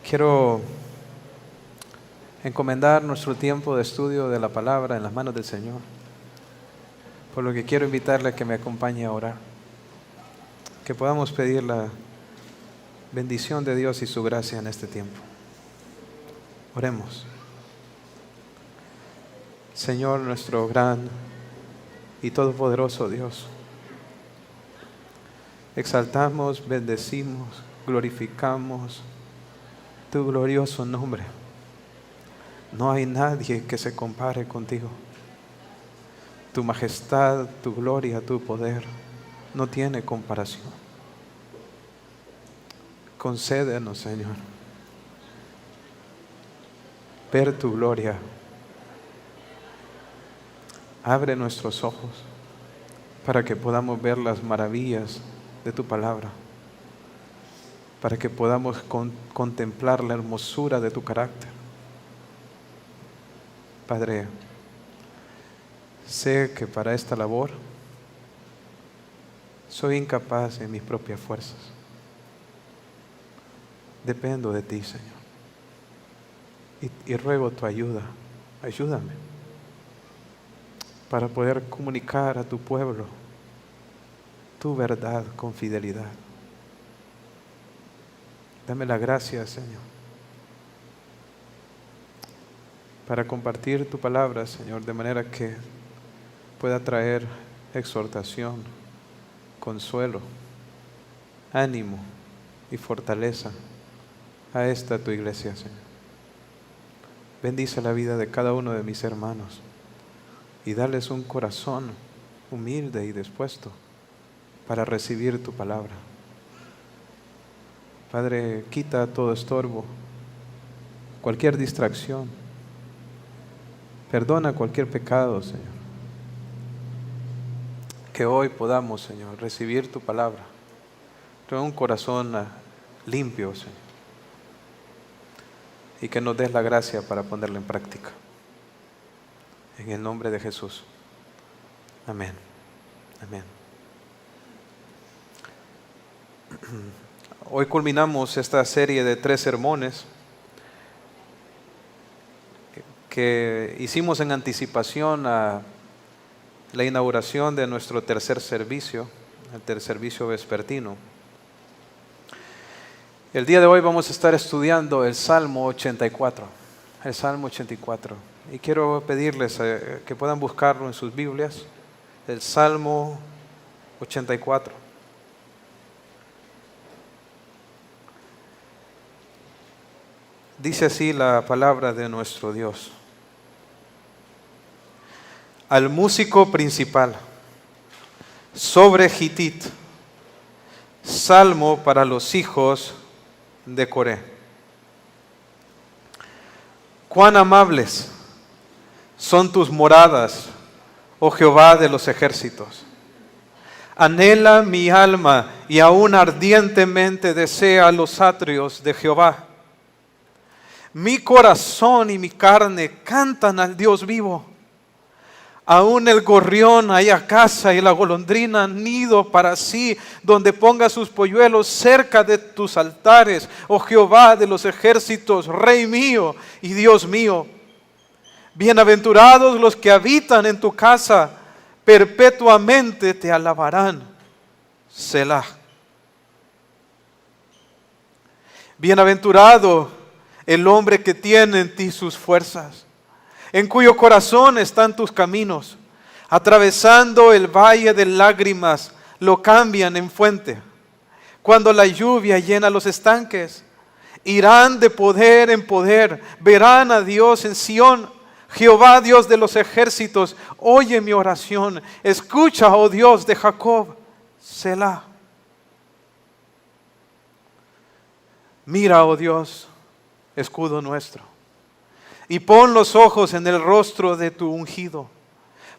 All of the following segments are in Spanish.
Quiero encomendar nuestro tiempo de estudio de la palabra en las manos del Señor, por lo que quiero invitarle a que me acompañe a orar, que podamos pedir la bendición de Dios y su gracia en este tiempo. Oremos. Señor, nuestro gran y todopoderoso Dios, exaltamos, bendecimos, glorificamos tu glorioso nombre. No hay nadie que se compare contigo. Tu majestad, tu gloria, tu poder no tiene comparación. Concédenos, Señor, ver tu gloria. Abre nuestros ojos para que podamos ver las maravillas de tu palabra, para que podamos contemplar la hermosura de tu carácter. Padre, sé que para esta labor soy incapaz en mis propias fuerzas. Dependo de ti, Señor. Y ruego tu ayuda. Ayúdame para poder comunicar a tu pueblo tu verdad con fidelidad. Dame la gracia, Señor, para compartir tu palabra, Señor, de manera que pueda traer exhortación, consuelo, ánimo y fortaleza a esta tu iglesia, Señor. Bendice la vida de cada uno de mis hermanos y dales un corazón humilde y dispuesto para recibir tu palabra. Padre, quita todo estorbo, cualquier distracción. Perdona cualquier pecado, Señor. Que hoy podamos, Señor, recibir tu palabra con un corazón limpio, Señor. Y que nos des la gracia para ponerla en práctica. En el nombre de Jesús. Amén. Amén. Hoy culminamos esta serie de 3 sermones que hicimos en anticipación a la inauguración de nuestro tercer servicio, el servicio vespertino. El día de hoy vamos a estar estudiando el Salmo 84, el Salmo 84. Y quiero pedirles que puedan buscarlo en sus Biblias, el Salmo 84. Dice así la palabra de nuestro Dios. Al músico principal, sobre Gitit, salmo para los hijos de Coré. Cuán amables son tus moradas, oh Jehová de los ejércitos. Anhela mi alma y aún ardientemente desea los atrios de Jehová. Mi corazón y mi carne cantan al Dios vivo. Aún el gorrión halla casa y la golondrina nido para sí, donde ponga sus polluelos cerca de tus altares, oh Jehová de los ejércitos, Rey mío y Dios mío. Bienaventurados los que habitan en tu casa, perpetuamente te alabarán. Selah. Bienaventurado el hombre que tiene en ti sus fuerzas, en cuyo corazón están tus caminos. Atravesando el valle de lágrimas, lo cambian en fuente. Cuando la lluvia llena los estanques, irán de poder en poder, verán a Dios en Sión. Jehová, Dios de los ejércitos, oye mi oración. Escucha, oh Dios de Jacob. Selah. Mira, oh Dios, escudo nuestro, y pon los ojos en el rostro de tu ungido,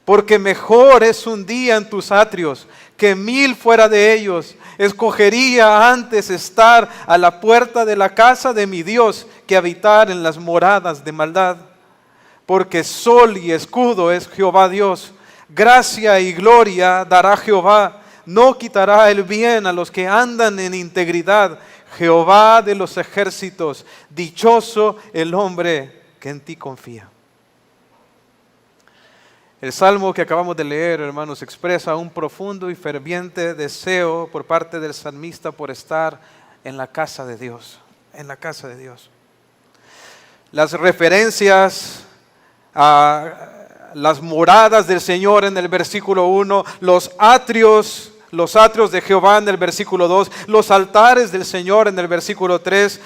porque mejor es un día en tus atrios que 1000 fuera de ellos. Escogería antes estar a la puerta de la casa de mi Dios que habitar en las moradas de maldad. Porque sol y escudo es Jehová Dios, gracia y gloria dará Jehová. No quitará el bien a los que andan en integridad. Jehová de los ejércitos, dichoso el hombre que en ti confía. El salmo que acabamos de leer, hermanos, expresa un profundo y ferviente deseo por parte del salmista por estar en la casa de Dios, en la casa de Dios. Las referencias a las moradas del Señor en el versículo 1, los atrios de Jehová en el versículo 2, los altares del Señor en el versículo 3,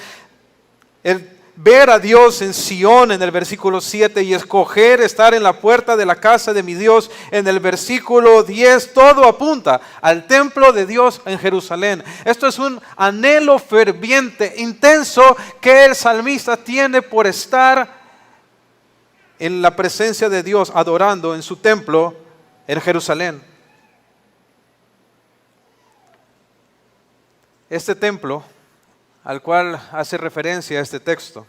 el ver a Dios en Sión en el versículo 7 y escoger estar en la puerta de la casa de mi Dios en el versículo 10, todo apunta al templo de Dios en Jerusalén. Esto es un anhelo ferviente, intenso que el salmista tiene por estar en la presencia de Dios, adorando en su templo en Jerusalén. Este templo al cual hace referencia este texto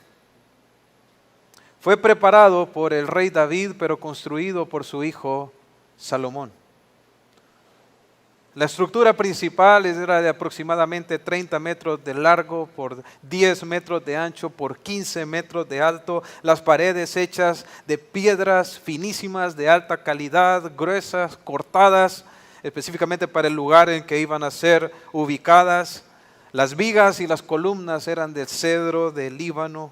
fue preparado por el rey David, pero construido por su hijo Salomón. La estructura principal era de aproximadamente 30 metros de largo por 10 metros de ancho por 15 metros de alto. Las paredes hechas de piedras finísimas de alta calidad, gruesas, cortadas específicamente para el lugar en que iban a ser ubicadas. Las vigas y las columnas eran de cedro, de Líbano.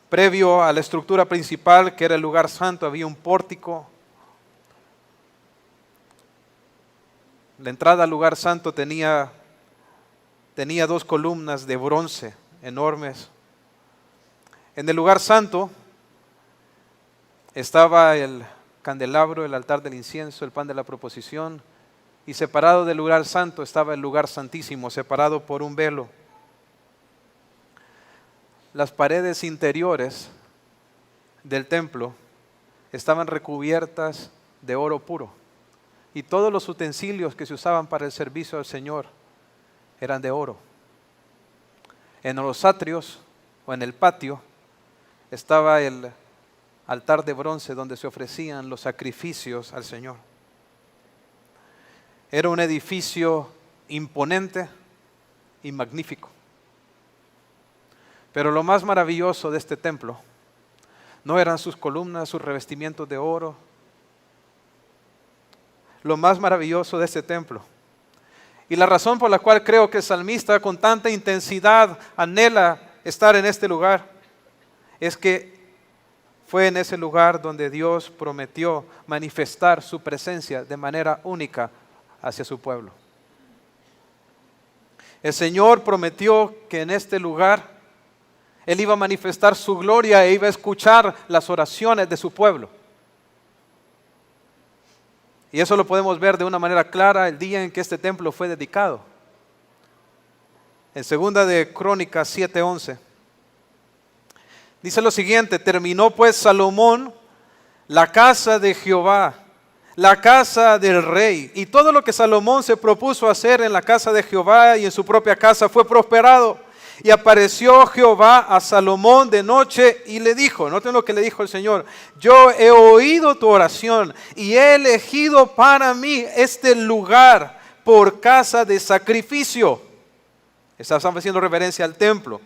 Previo a la estructura principal, que era el lugar santo, había un pórtico. La entrada al lugar santo tenía 2 columnas de bronce enormes. En el lugar santo estaba el candelabro, el altar del incienso, el pan de la proposición, y separado del lugar santo estaba el lugar santísimo, separado por un velo. Las paredes interiores del templo estaban recubiertas de oro puro, y todos los utensilios que se usaban para el servicio al Señor eran de oro. En los atrios o en el patio estaba el altar de bronce donde se ofrecían los sacrificios al Señor. Era un edificio imponente y magnífico. Pero lo más maravilloso de este templo no eran sus columnas, sus revestimientos de oro. Lo más maravilloso de este templo, y la razón por la cual creo que el salmista con tanta intensidad anhela estar en este lugar, es que fue en ese lugar donde Dios prometió manifestar su presencia de manera única hacia su pueblo. El Señor prometió que en este lugar Él iba a manifestar su gloria e iba a escuchar las oraciones de su pueblo. Y eso lo podemos ver de una manera clara el día en que este templo fue dedicado. En 2 de Crónicas 7:11 dice lo siguiente: terminó pues Salomón la casa de Jehová, la casa del rey, y todo lo que Salomón se propuso hacer en la casa de Jehová y en su propia casa fue prosperado. Y apareció Jehová a Salomón de noche y le dijo, noten lo que le dijo el Señor: yo he oído tu oración y he elegido para mí este lugar por casa de sacrificio. Estamos haciendo referencia al templo.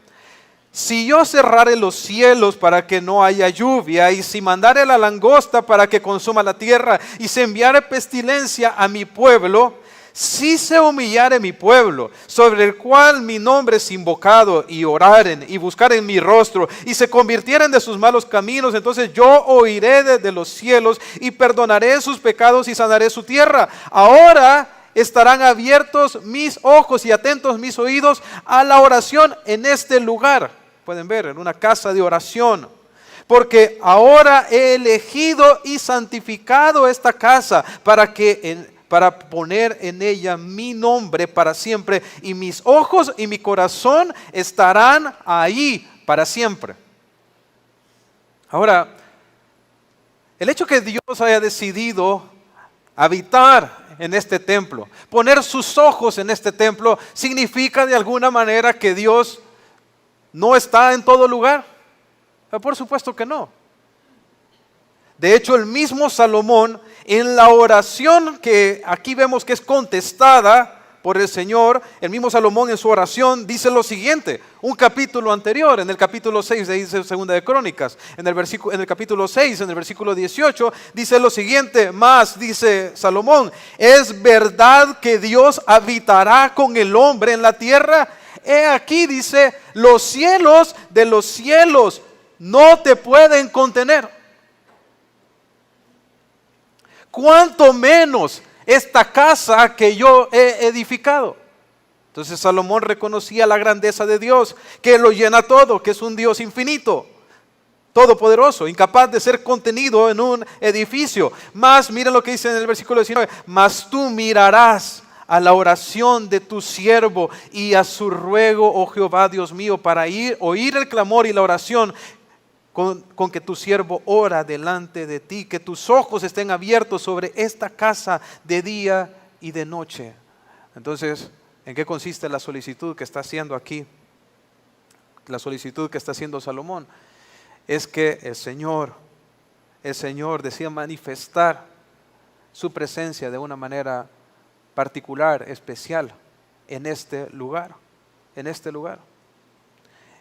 Si yo cerrare los cielos para que no haya lluvia, y si mandare la langosta para que consuma la tierra, y se enviare pestilencia a mi pueblo, si se humillare mi pueblo, sobre el cual mi nombre es invocado, y oraren y buscaren mi rostro, y se convirtieren de sus malos caminos, entonces yo oiré desde los cielos y perdonaré sus pecados y sanaré su tierra. Ahora estarán abiertos mis ojos y atentos mis oídos a la oración en este lugar. Pueden ver, en una casa de oración. Porque ahora he elegido y santificado esta casa para poner en ella mi nombre para siempre, y mis ojos y mi corazón estarán ahí para siempre. Ahora, el hecho que Dios haya decidido habitar en este templo, poner sus ojos en este templo, significa de alguna manera que Dios no está en todo lugar. Por supuesto que no. De hecho, el mismo Salomón, en la oración que aquí vemos que es contestada por el Señor, el mismo Salomón en su oración dice lo siguiente, un capítulo anterior, en el capítulo 6 de Segunda de Crónicas, en el capítulo 6, en el versículo 18, dice lo siguiente, más dice Salomón, ¿es verdad que Dios habitará con el hombre en la tierra? He aquí, dice, los cielos de los cielos no te pueden contener. ¿Cuánto menos esta casa que yo he edificado? Entonces Salomón reconocía la grandeza de Dios, que lo llena todo, que es un Dios infinito, todopoderoso, incapaz de ser contenido en un edificio. Más, miren lo que dice en el versículo 19, mas tú mirarás a la oración de tu siervo y a su ruego, oh Jehová Dios mío, para oír el clamor y la oración con que tu siervo ora delante de ti, que tus ojos estén abiertos sobre esta casa de día y de noche. Entonces, ¿en qué consiste la solicitud que está haciendo aquí? La solicitud que está haciendo Salomón es que el Señor desea manifestar su presencia de una manera particular, especial, en este lugar.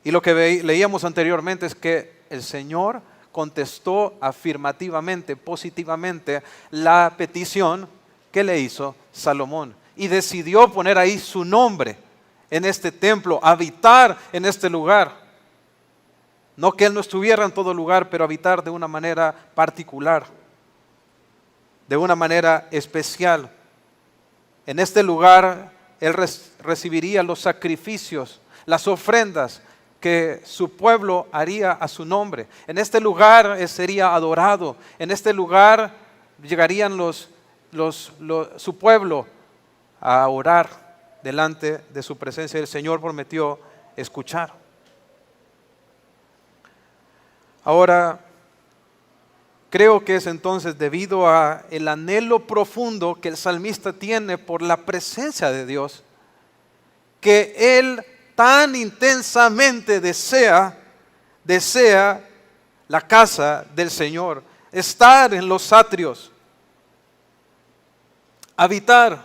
Y lo que leíamos anteriormente es que el Señor contestó afirmativamente, positivamente, la petición que le hizo Salomón. Y decidió poner ahí su nombre en este templo, habitar en este lugar. No que Él no estuviera en todo lugar, pero habitar de una manera particular, de una manera especial. En este lugar Él recibiría los sacrificios, las ofrendas que su pueblo haría a su nombre. En este lugar Él sería adorado. En este lugar llegarían su pueblo a orar delante de su presencia. El Señor prometió escuchar. Ahora, creo que es entonces debido a el anhelo profundo que el salmista tiene por la presencia de Dios, que él tan intensamente desea la casa del Señor, estar en los atrios, habitar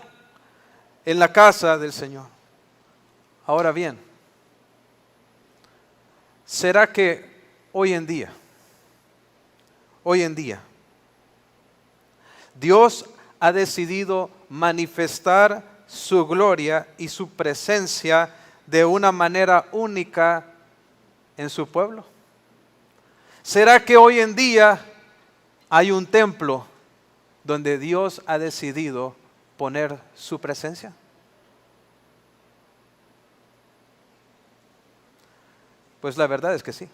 en la casa del Señor. Ahora bien, ¿será que hoy en día, Dios ha decidido manifestar su gloria y su presencia de una manera única en su pueblo? ¿Será que hoy en día hay un templo donde Dios ha decidido poner su presencia? Pues la verdad es que sí.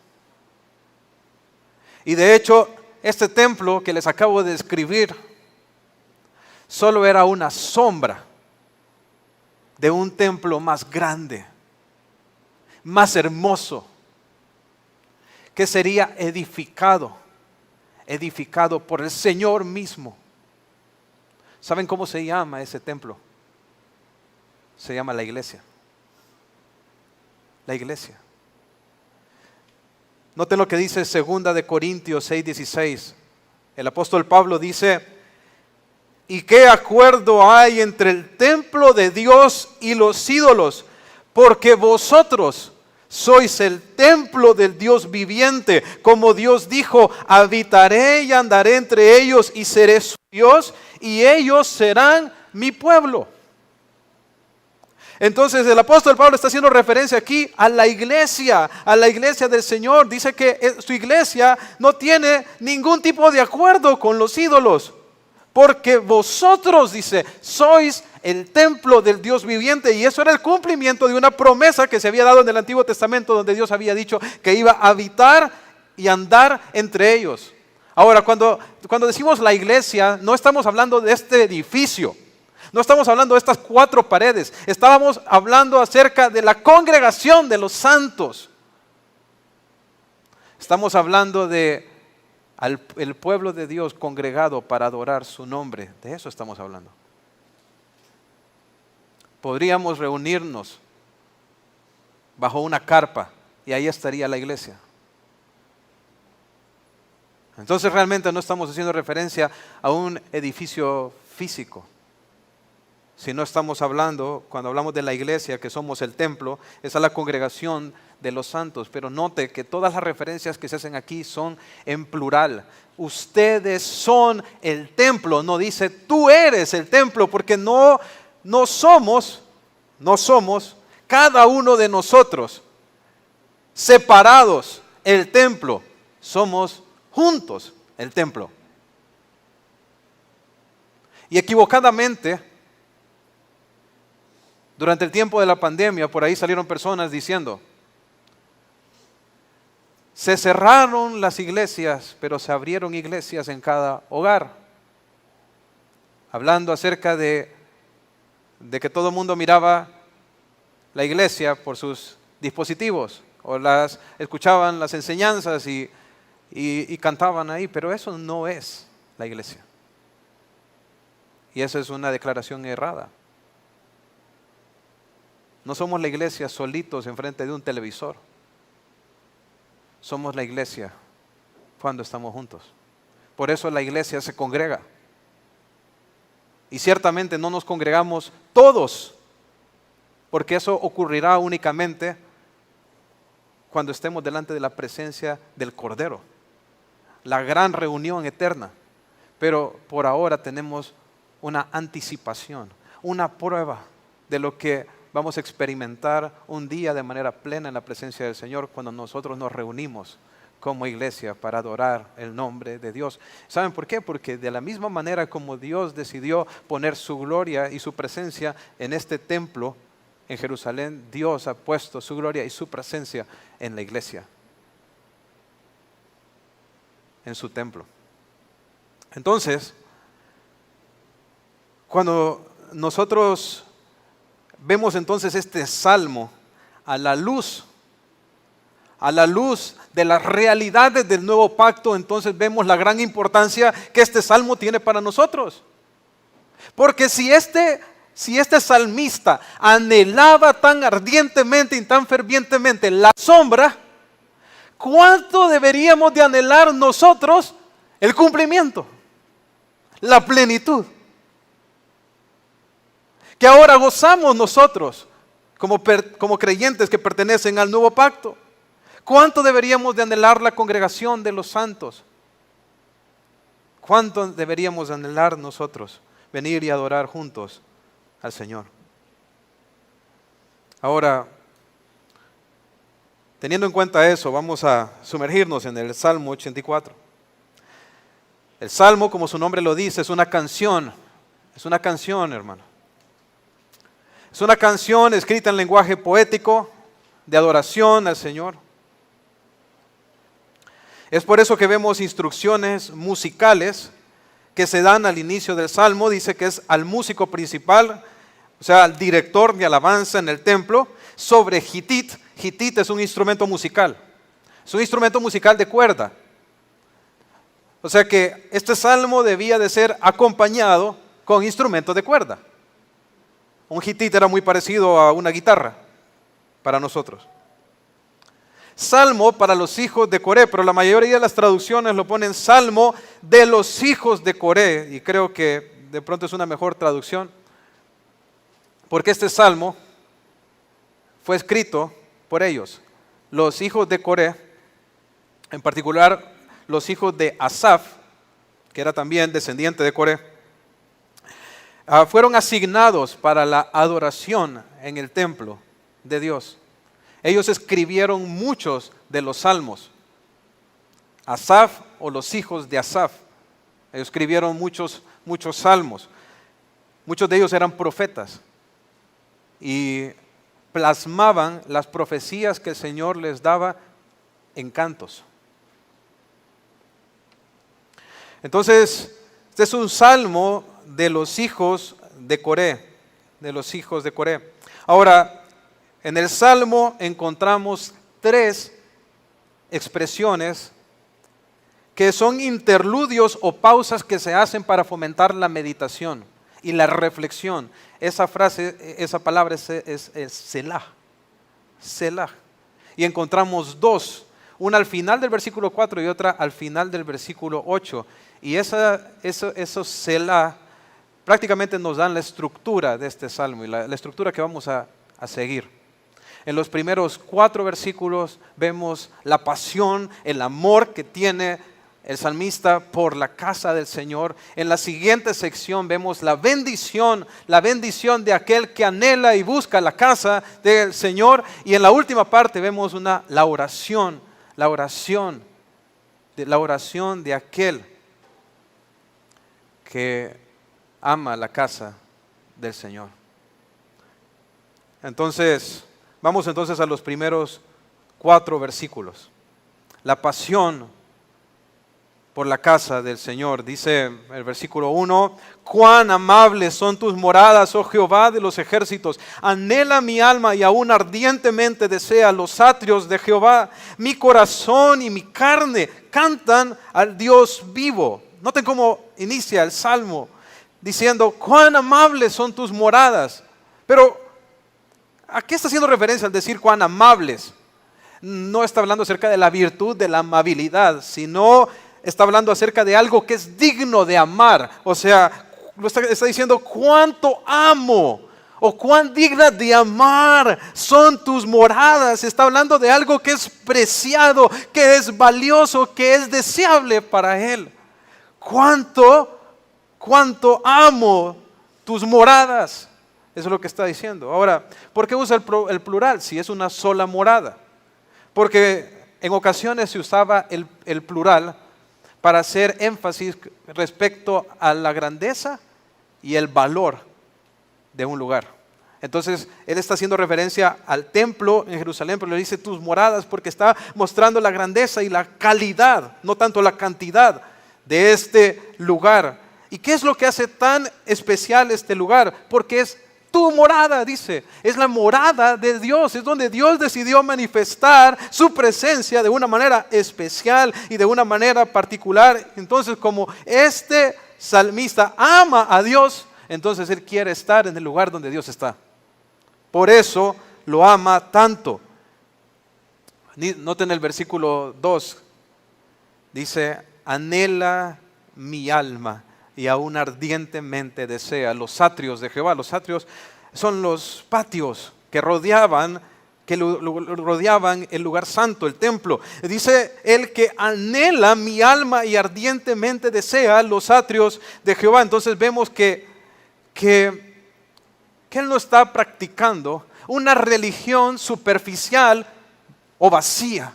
Y de hecho, este templo que les acabo de describir solo era una sombra de un templo más grande, más hermoso, que sería edificado por el Señor mismo. ¿Saben cómo se llama ese templo? Se llama la iglesia. La iglesia. Noten lo que dice 2 de Corintios 6:16. El apóstol Pablo dice, ¿y qué acuerdo hay entre el templo de Dios y los ídolos? Porque vosotros sois el templo del Dios viviente. Como Dios dijo, habitaré y andaré entre ellos y seré su Dios y ellos serán mi pueblo. Entonces el apóstol Pablo está haciendo referencia aquí a la iglesia del Señor. Dice que su iglesia no tiene ningún tipo de acuerdo con los ídolos. Porque vosotros, dice, sois el templo del Dios viviente. Y eso era el cumplimiento de una promesa que se había dado en el Antiguo Testamento, donde Dios había dicho que iba a habitar y andar entre ellos. Ahora, cuando decimos la iglesia, no estamos hablando de este edificio. No estamos hablando de estas 4 paredes. Estábamos hablando acerca de la congregación de los santos. Estamos hablando de el pueblo de Dios congregado para adorar su nombre. De eso estamos hablando. Podríamos reunirnos bajo una carpa y ahí estaría la iglesia. Entonces realmente no estamos haciendo referencia a un edificio físico. Si no estamos hablando, cuando hablamos de la iglesia, que somos el templo, esa es la congregación de los santos. Pero note que todas las referencias que se hacen aquí son en plural. Ustedes son el templo, no dice tú eres el templo, porque no somos cada uno de nosotros separados el templo, somos juntos el templo. Y equivocadamente, durante el tiempo de la pandemia, por ahí salieron personas diciendo, se cerraron las iglesias, pero se abrieron iglesias en cada hogar. Hablando acerca de que todo el mundo miraba la iglesia por sus dispositivos, o escuchaban las enseñanzas y cantaban ahí, pero eso no es la iglesia. Y eso es una declaración errada. No somos la iglesia solitos enfrente de un televisor. Somos la iglesia cuando estamos juntos. Por eso la iglesia se congrega. Y ciertamente no nos congregamos todos, porque eso ocurrirá únicamente cuando estemos delante de la presencia del Cordero, la gran reunión eterna. Pero por ahora tenemos una anticipación, una prueba de lo que vamos a experimentar un día de manera plena en la presencia del Señor cuando nosotros nos reunimos como iglesia para adorar el nombre de Dios. ¿Saben por qué? Porque de la misma manera como Dios decidió poner su gloria y su presencia en este templo en Jerusalén, Dios ha puesto su gloria y su presencia en la iglesia, en su templo. Entonces, cuando nosotros vemos entonces este salmo a la luz de las realidades del nuevo pacto, entonces vemos la gran importancia que este salmo tiene para nosotros. Porque si este salmista anhelaba tan ardientemente y tan fervientemente la sombra, ¿cuánto deberíamos de anhelar nosotros el cumplimiento, la plenitud? Que ahora gozamos nosotros como creyentes que pertenecen al nuevo pacto. ¿Cuánto deberíamos de anhelar la congregación de los santos? ¿Cuánto deberíamos de anhelar nosotros venir y adorar juntos al Señor? Ahora, teniendo en cuenta eso, vamos a sumergirnos en el Salmo 84. El Salmo, como su nombre lo dice, es una canción. Es una canción, hermano. Es una canción escrita en lenguaje poético de adoración al Señor. Es por eso que vemos instrucciones musicales que se dan al inicio del Salmo. Dice que es al músico principal, o sea, al director de alabanza en el templo, sobre gitit. Gitit es un instrumento musical. Es un instrumento musical de cuerda. O sea que este salmo debía de ser acompañado con instrumentos de cuerda. Un gitit era muy parecido a una guitarra para nosotros. Salmo para los hijos de Coré, pero la mayoría de las traducciones lo ponen Salmo de los hijos de Coré, y creo que de pronto es una mejor traducción, porque este salmo fue escrito por ellos, los hijos de Coré, en particular los hijos de Asaf, que era también descendiente de Coré. Fueron asignados para la adoración en el templo de Dios. Ellos escribieron muchos de los salmos. Asaf o los hijos de Asaf. Ellos escribieron muchos salmos. Muchos de ellos eran profetas y plasmaban las profecías que el Señor les daba en cantos. Entonces, este es un salmo de los hijos de Coré, Ahora, en el Salmo encontramos 3 expresiones que son interludios o pausas que se hacen para fomentar la meditación y la reflexión. Esa palabra es Selah. Selah. Y encontramos 2, una al final del versículo 4 y otra al final del versículo 8. Y esos Selah prácticamente nos dan la estructura de este salmo y la estructura que vamos a seguir. En los primeros 4 versículos vemos la pasión, el amor que tiene el salmista por la casa del Señor. En la siguiente sección vemos la bendición de aquel que anhela y busca la casa del Señor. Y en la última parte vemos la oración de aquel que ama la casa del Señor. Vamos entonces a los primeros 4 versículos. La pasión por la casa del Señor. Dice el versículo 1, cuán amables son tus moradas, oh Jehová de los ejércitos. Anhela mi alma y aún ardientemente desea los atrios de Jehová. Mi corazón y mi carne cantan al Dios vivo. Noten cómo inicia el salmo diciendo, cuán amables son tus moradas. Pero, ¿a qué está haciendo referencia al decir cuán amables? No está hablando acerca de la virtud de la amabilidad, sino está hablando acerca de algo que es digno de amar. O sea, está diciendo cuánto amo o cuán digna de amar son tus moradas. Está hablando de algo que es preciado, que es valioso, que es deseable para Él. Cuánto amo tus moradas. Eso es lo que está diciendo. Ahora, ¿por qué usa el plural si es una sola morada? Porque en ocasiones se usaba el plural para hacer énfasis respecto a la grandeza y el valor de un lugar. Entonces, él está haciendo referencia al templo en Jerusalén, pero le dice tus moradas porque está mostrando la grandeza y la calidad, no tanto la cantidad de este lugar. ¿Y qué es lo que hace tan especial este lugar? Porque es tu morada, dice, es la morada de Dios, es donde Dios decidió manifestar su presencia de una manera especial y de una manera particular. Entonces, como este salmista ama a Dios, entonces él quiere estar en el lugar donde Dios está. Por eso lo ama tanto. Noten el versículo 2, dice, anhela mi alma y aún ardientemente desea los atrios de Jehová. Los atrios son los patios que rodeaban el lugar santo, el templo. Dice el que anhela mi alma y ardientemente desea los atrios de Jehová. Entonces vemos que él no está practicando una religión superficial o vacía.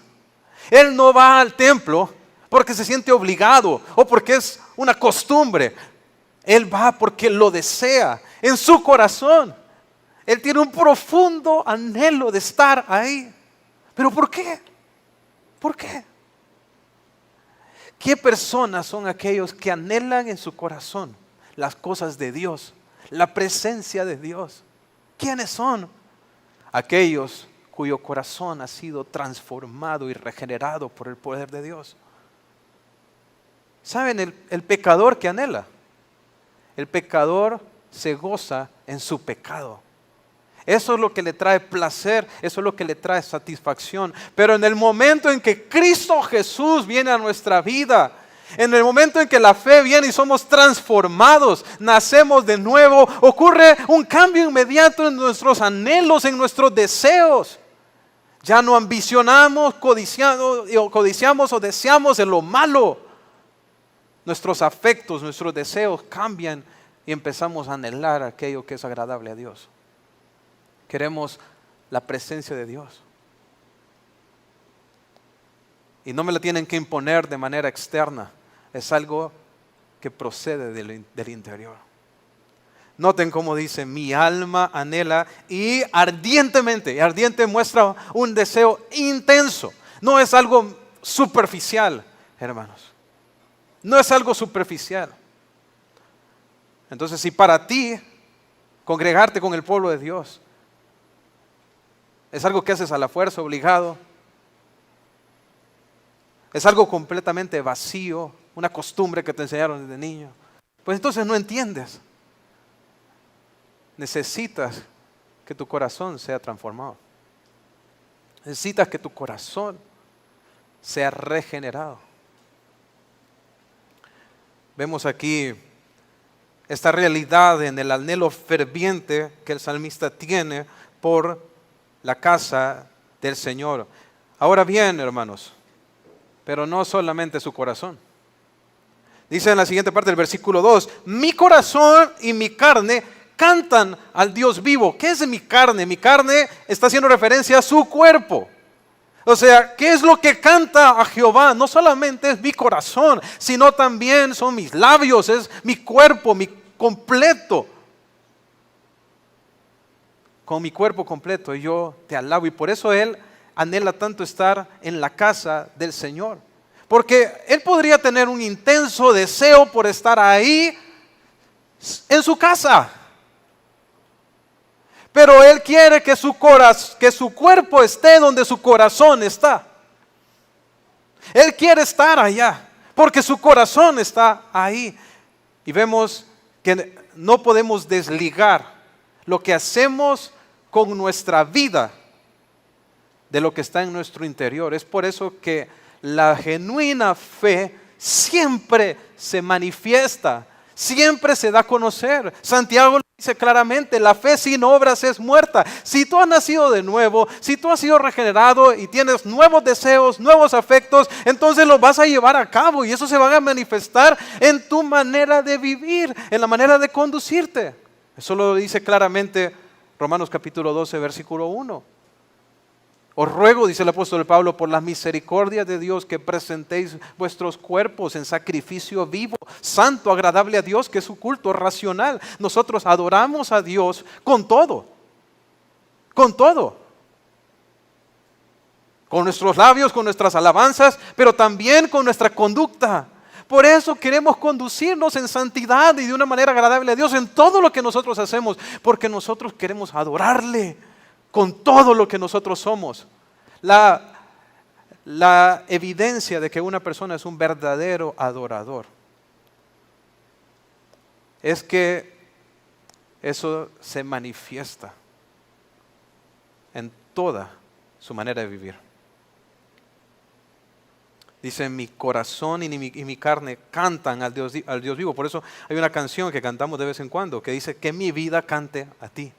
Él no va al templo porque se siente obligado o porque es una costumbre. Él va porque lo desea en su corazón. Él tiene un profundo anhelo de estar ahí. ¿Pero por qué? ¿Por qué? ¿Qué personas son aquellos que anhelan en su corazón las cosas de Dios, la presencia de Dios? ¿Quiénes son? Aquellos cuyo corazón ha sido transformado y regenerado por el poder de Dios. ¿Saben? El pecador que anhela, el pecador se goza en su pecado. Eso es lo que le trae placer, eso es lo que le trae satisfacción. Pero en el momento en que Cristo Jesús viene a nuestra vida, en el momento en que la fe viene y somos transformados, nacemos de nuevo, ocurre un cambio inmediato en nuestros anhelos, en nuestros deseos. Ya no ambicionamos, codiciamos o deseamos en lo malo. Nuestros afectos, nuestros deseos cambian y empezamos a anhelar aquello que es agradable a Dios. Queremos la presencia de Dios. Y no me la tienen que imponer de manera externa. Es algo que procede del interior. Noten cómo dice, mi alma anhela y ardientemente. Y ardiente muestra un deseo intenso. No es algo superficial, hermanos. No es algo superficial. Entonces, si para ti congregarte con el pueblo de Dios es algo que haces a la fuerza, obligado, es algo completamente vacío, una costumbre que te enseñaron desde niño, pues entonces no entiendes. Necesitas que tu corazón sea transformado. Necesitas que tu corazón sea regenerado. Vemos aquí esta realidad en el anhelo ferviente que el salmista tiene por la casa del Señor. Ahora bien, hermanos, pero no solamente su corazón. Dice en la siguiente parte del versículo 2, mi corazón y mi carne cantan al Dios vivo. ¿Qué es mi carne? Mi carne está haciendo referencia a su cuerpo. O sea, ¿qué es lo que canta a Jehová? No solamente es mi corazón, sino también son mis labios, es mi cuerpo, mi completo. Con mi cuerpo completo yo te alabo. Y por eso Él anhela tanto estar en la casa del Señor. Porque Él podría tener un intenso deseo por estar ahí en su casa. Pero Él quiere que su cuerpo esté donde su corazón está. Él quiere estar allá, porque su corazón está ahí. Y vemos que no podemos desligar lo que hacemos con nuestra vida de lo que está en nuestro interior. Es por eso que la genuina fe siempre se manifiesta, siempre se da a conocer. Santiago lo dice claramente, la fe sin obras es muerta. Si tú has nacido de nuevo, si tú has sido regenerado y tienes nuevos deseos, nuevos afectos, entonces los vas a llevar a cabo y eso se va a manifestar en tu manera de vivir, en la manera de conducirte. Eso lo dice claramente Romanos capítulo 12, versículo 1. Os ruego, dice el apóstol Pablo, por las misericordias de Dios, que presentéis vuestros cuerpos en sacrificio vivo, santo, agradable a Dios, que es su culto racional. Nosotros adoramos a Dios con todo. Con todo. Con nuestros labios, con nuestras alabanzas, pero también con nuestra conducta. Por eso queremos conducirnos en santidad y de una manera agradable a Dios en todo lo que nosotros hacemos, porque nosotros queremos adorarle con todo lo que nosotros somos. La evidencia de que una persona es un verdadero adorador es que eso se manifiesta en toda su manera de vivir. Dice, mi corazón y mi carne cantan al Dios vivo. Por eso hay una canción que cantamos de vez en cuando que dice, que mi vida cante a ti.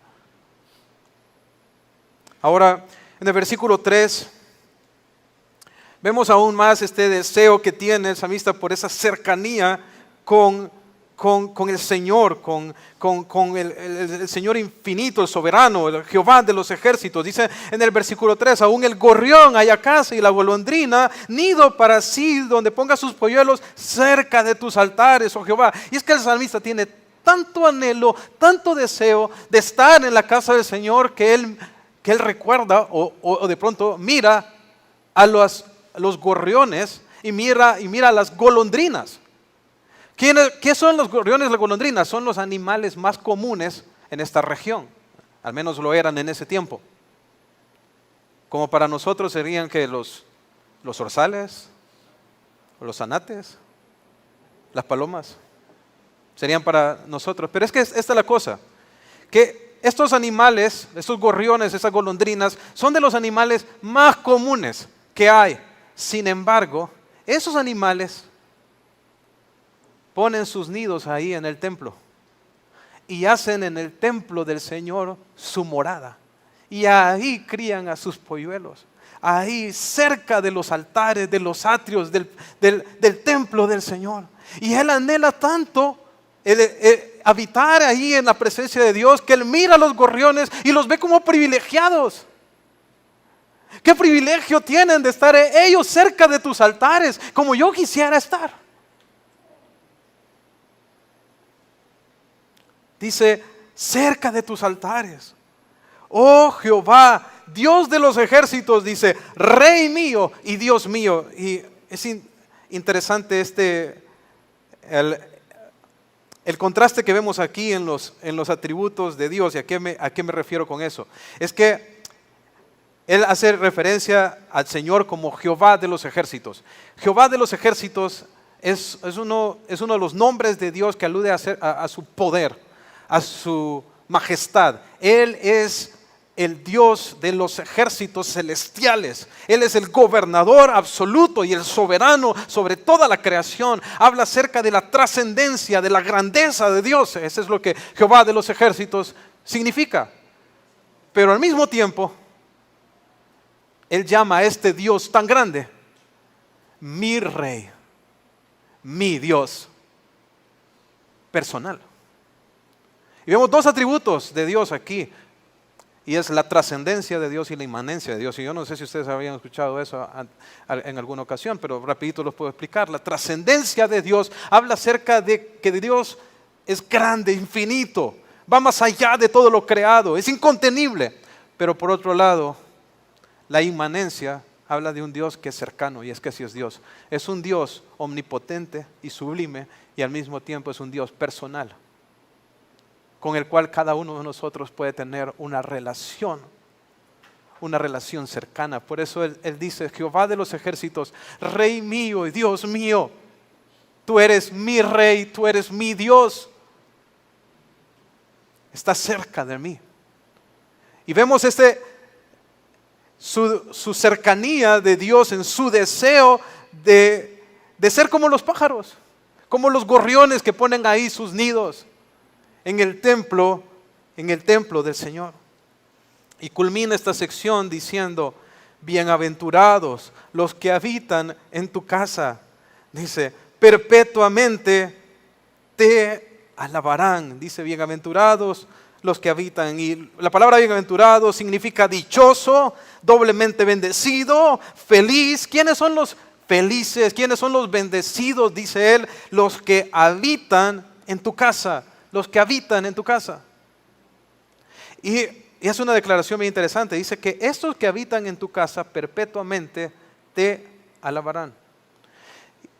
Ahora, en el versículo 3, vemos aún más este deseo que tiene el salmista por esa cercanía con el Señor, con el Señor infinito, el soberano, el Jehová de los ejércitos. Dice en el versículo 3, aún el gorrión halla casa y la golondrina nido para sí, donde ponga sus polluelos cerca de tus altares, oh Jehová. Y es que el salmista tiene tanto anhelo, tanto deseo de estar en la casa del Señor que él recuerda o de pronto mira a los gorriones y mira a las golondrinas. ¿Qué son los gorriones y las golondrinas? Son los animales más comunes en esta región, al menos lo eran en ese tiempo. Como para nosotros serían que los zorzales, los anates, las palomas, serían para nosotros. Pero es que esta es la cosa, que estos animales, estos gorriones, esas golondrinas, son de los animales más comunes que hay. Sin embargo, esos animales ponen sus nidos ahí en el templo y hacen en el templo del Señor su morada. Y ahí crían a sus polluelos, ahí cerca de los altares, de los atrios del templo del Señor. Y Él anhela tanto habitar ahí en la presencia de Dios, que Él mira a los gorriones y los ve como privilegiados. ¿Qué privilegio tienen de estar ellos cerca de tus altares, como yo quisiera estar? Dice, cerca de tus altares. Oh Jehová, Dios de los ejércitos, dice, Rey mío y Dios mío. Y es interesante el contraste que vemos aquí en los atributos de Dios. ¿Y a qué me refiero con eso? Es que Él hace referencia al Señor como Jehová de los ejércitos. Jehová de los ejércitos es uno de los nombres de Dios que alude a su poder, a su majestad. Él es el Dios de los ejércitos celestiales. Él es el gobernador absoluto y el soberano sobre toda la creación. Habla acerca de la trascendencia, de la grandeza de Dios. Eso es lo que Jehová de los ejércitos significa. Pero al mismo tiempo, Él llama a este Dios tan grande mi Rey, mi Dios personal. Y vemos dos atributos de Dios aquí. Y es la trascendencia de Dios y la inmanencia de Dios. Y yo no sé si ustedes habían escuchado eso en alguna ocasión, pero rapidito los puedo explicar. La trascendencia de Dios habla acerca de que Dios es grande, infinito, va más allá de todo lo creado, es incontenible. Pero por otro lado, la inmanencia habla de un Dios que es cercano, y es que así es Dios. Es un Dios omnipotente y sublime, y al mismo tiempo es un Dios personal, con el cual cada uno de nosotros puede tener una relación cercana. Por eso él dice, Jehová de los ejércitos, Rey mío y Dios mío, tú eres mi Rey, tú eres mi Dios, estás cerca de mí. Y vemos su cercanía de Dios en su deseo de ser como los pájaros, como los gorriones que ponen ahí sus nidos en el templo del Señor. Y culmina esta sección diciendo, bienaventurados los que habitan en tu casa. Dice, perpetuamente te alabarán. Dice, bienaventurados los que habitan. Y la palabra bienaventurado significa dichoso, doblemente bendecido, feliz. ¿Quiénes son los felices? ¿Quiénes son los bendecidos? Dice él, los que habitan en tu casa. Los que habitan en tu casa. Y es una declaración muy interesante. Dice que estos que habitan en tu casa perpetuamente te alabarán.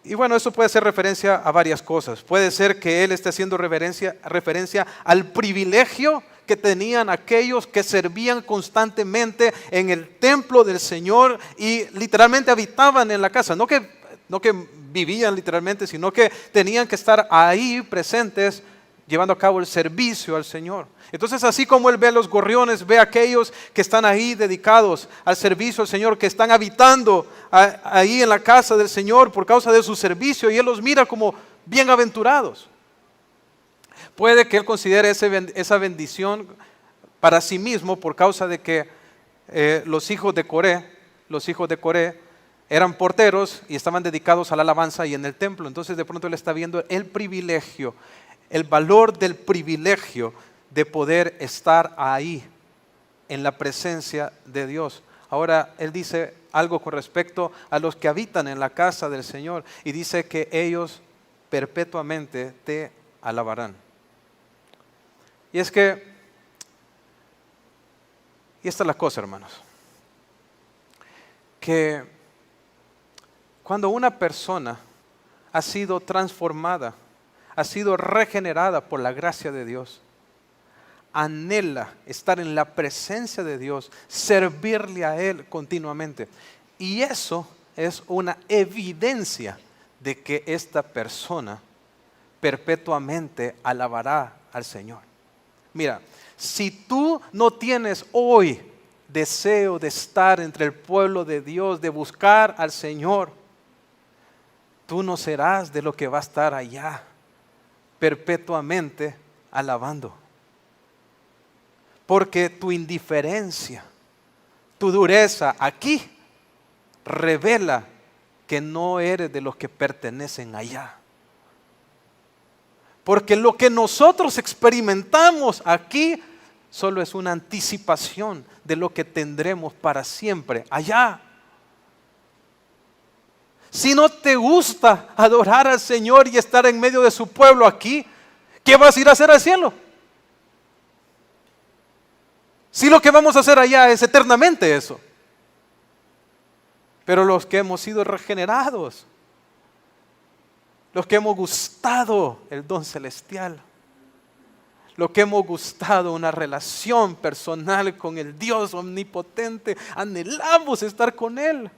Y bueno, eso puede ser referencia a varias cosas. Puede ser que él esté haciendo referencia al privilegio que tenían aquellos que servían constantemente en el templo del Señor y literalmente habitaban en la casa. No que vivían literalmente, sino que tenían que estar ahí presentes llevando a cabo el servicio al Señor. Entonces, así como Él ve a los gorriones, ve a aquellos que están ahí dedicados al servicio al Señor, que están habitando ahí en la casa del Señor por causa de su servicio, y Él los mira como bienaventurados. Puede que Él considere esa bendición para sí mismo por causa de que los hijos de Coré eran porteros y estaban dedicados a la alabanza y en el templo. Entonces de pronto Él está viendo el privilegio, el valor del privilegio de poder estar ahí en la presencia de Dios. Ahora Él dice algo con respecto a los que habitan en la casa del Señor y dice que ellos perpetuamente te alabarán. Y es que, y esta es la cosa, hermanos, que cuando una persona ha sido transformada, ha sido regenerada por la gracia de Dios, anhela estar en la presencia de Dios, servirle a Él continuamente. Y eso es una evidencia de que esta persona perpetuamente alabará al Señor. Mira, si tú no tienes hoy deseo de estar entre el pueblo de Dios, de buscar al Señor, tú no serás de lo que va a estar allá perpetuamente alabando. Porque tu indiferencia, tu dureza aquí revela que no eres de los que pertenecen allá. Porque lo que nosotros experimentamos aquí solo es una anticipación de lo que tendremos para siempre allá. Si no te gusta adorar al Señor y estar en medio de su pueblo aquí, ¿qué vas a ir a hacer al cielo? Si lo que vamos a hacer allá es eternamente eso. Pero los que hemos sido regenerados, los que hemos gustado el don celestial, los que hemos gustado una relación personal con el Dios omnipotente, anhelamos estar con Él.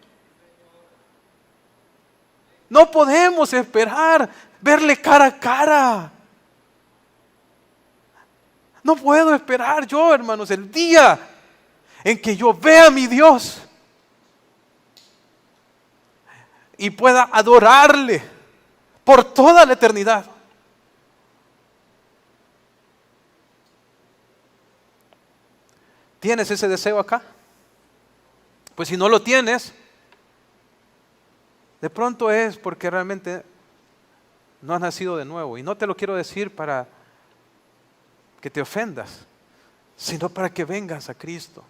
No podemos esperar verle cara a cara. No puedo esperar yo, hermanos, el día en que yo vea a mi Dios y pueda adorarle por toda la eternidad. ¿Tienes ese deseo acá? Pues si no lo tienes, de pronto es porque realmente no has nacido de nuevo. Y no te lo quiero decir para que te ofendas, sino para que vengas a Cristo.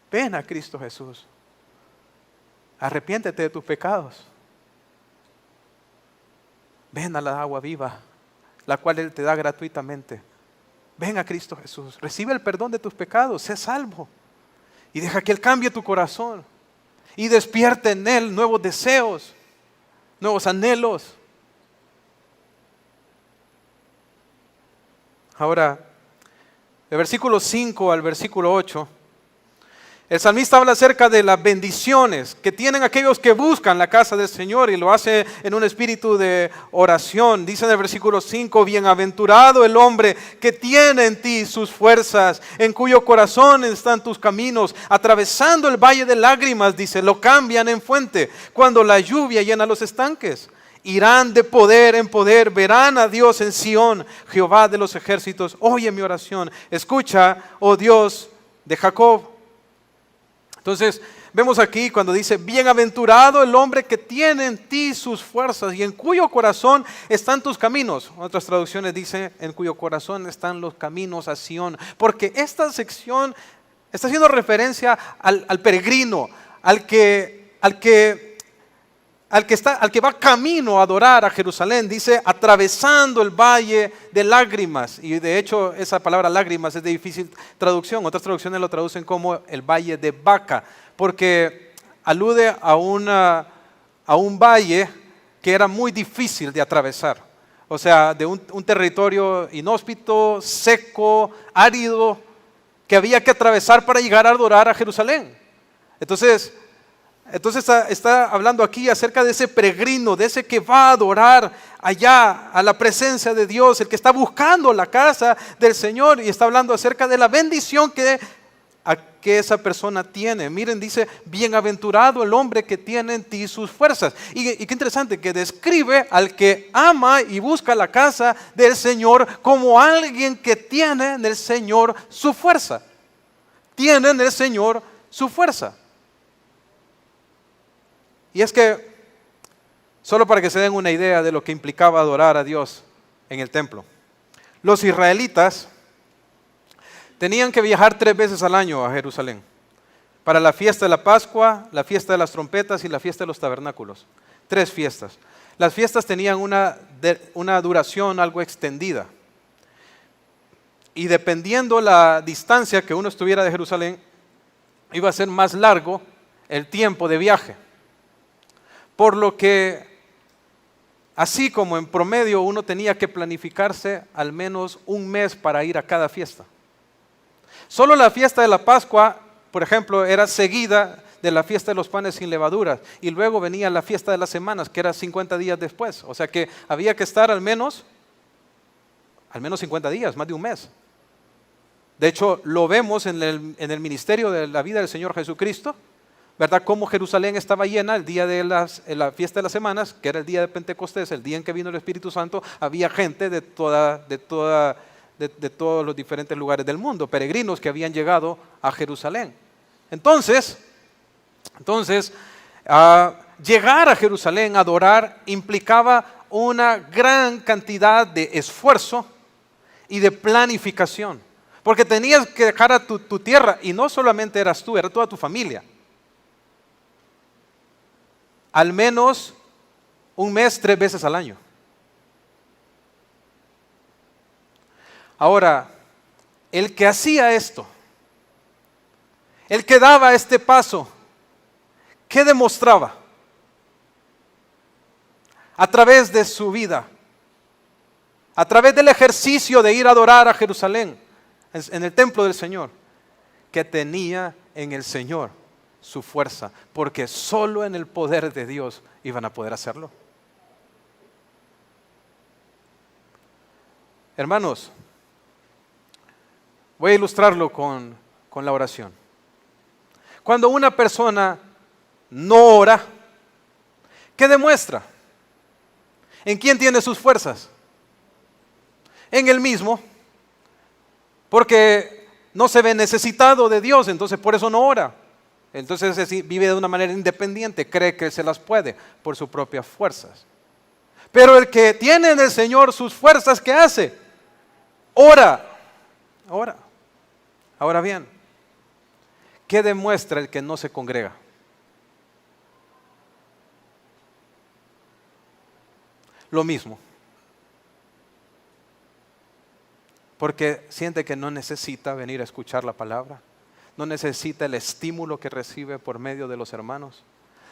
Ven a Cristo Jesús. Arrepiéntete de tus pecados. Ven a la agua viva, la cual Él te da gratuitamente. Ven a Cristo Jesús. Recibe el perdón de tus pecados. Sé salvo. Y deja que Él cambie tu corazón. Y despierte en Él nuevos deseos, nuevos anhelos. Ahora, del versículo 5 al versículo 8, el salmista habla acerca de las bendiciones que tienen aquellos que buscan la casa del Señor, y lo hace en un espíritu de oración. Dice en el versículo 5, bienaventurado el hombre que tiene en ti sus fuerzas, en cuyo corazón están tus caminos. Atravesando el valle de lágrimas, dice, lo cambian en fuente cuando la lluvia llena los estanques. Irán de poder en poder, verán a Dios en Sión, Jehová de los ejércitos. Oye mi oración, escucha, oh Dios de Jacob. Entonces, vemos aquí cuando dice, bienaventurado el hombre que tiene en ti sus fuerzas y en cuyo corazón están tus caminos. Otras traducciones dicen, en cuyo corazón están los caminos a Sión. Porque esta sección está haciendo referencia al peregrino, al que va camino a adorar a Jerusalén. Dice, atravesando el valle de lágrimas. Y de hecho, esa palabra lágrimas es de difícil traducción. Otras traducciones lo traducen como el valle de Baca, porque alude a un valle que era muy difícil de atravesar. O sea, de un territorio inhóspito, seco, árido, que había que atravesar para llegar a adorar a Jerusalén. Entonces está hablando aquí acerca de ese peregrino, de ese que va a adorar allá a la presencia de Dios, el que está buscando la casa del Señor, y está hablando acerca de la bendición que esa persona tiene. Miren, dice, bienaventurado el hombre que tiene en ti sus fuerzas. Y qué interesante que describe al que ama y busca la casa del Señor como alguien que tiene en el Señor su fuerza. Tiene en el Señor su fuerza. Y es que, solo para que se den una idea de lo que implicaba adorar a Dios en el templo, los israelitas tenían que viajar 3 veces al año a Jerusalén, para la fiesta de la Pascua, la fiesta de las trompetas y la fiesta de los tabernáculos. 3 fiestas. Las fiestas tenían una duración algo extendida. Y dependiendo la distancia que uno estuviera de Jerusalén, iba a ser más largo el tiempo de viaje. Por lo que, así como en promedio uno tenía que planificarse al menos un mes para ir a cada fiesta. Solo la fiesta de la Pascua, por ejemplo, era seguida de la fiesta de los panes sin levaduras, y luego venía la fiesta de las semanas, que era 50 días después. O sea que había que estar al menos 50 días, más de un mes. De hecho, lo vemos en el ministerio de la vida del Señor Jesucristo, ¿verdad? Cómo Jerusalén estaba llena el día de la fiesta de las semanas, que era el día de Pentecostés, el día en que vino el Espíritu Santo. Había gente de todos los diferentes lugares del mundo, peregrinos que habían llegado a Jerusalén. Entonces, llegar a Jerusalén a adorar implicaba una gran cantidad de esfuerzo y de planificación, porque tenías que dejar a tu tierra, y no solamente eras tú, era toda tu familia. Al menos un mes, 3 veces al año. Ahora, el que hacía esto, el que daba este paso, ¿qué demostraba? A través de su vida, a través del ejercicio de ir a adorar a Jerusalén, en el templo del Señor, que tenía en el Señor su fuerza, porque solo en el poder de Dios iban a poder hacerlo. Hermanos, voy a ilustrarlo con con la oración. Cuando una persona no ora, ¿qué demuestra? ¿En quién tiene sus fuerzas? En él mismo, porque no se ve necesitado de Dios, entonces por eso no ora. Entonces vive de una manera independiente, cree que se las puede por sus propias fuerzas. Pero el que tiene en el Señor sus fuerzas, ¿qué hace? Ora. Ora. Ahora bien, ¿qué demuestra el que no se congrega? Lo mismo. Porque siente que no necesita venir a escuchar la palabra. No necesita el estímulo que recibe por medio de los hermanos.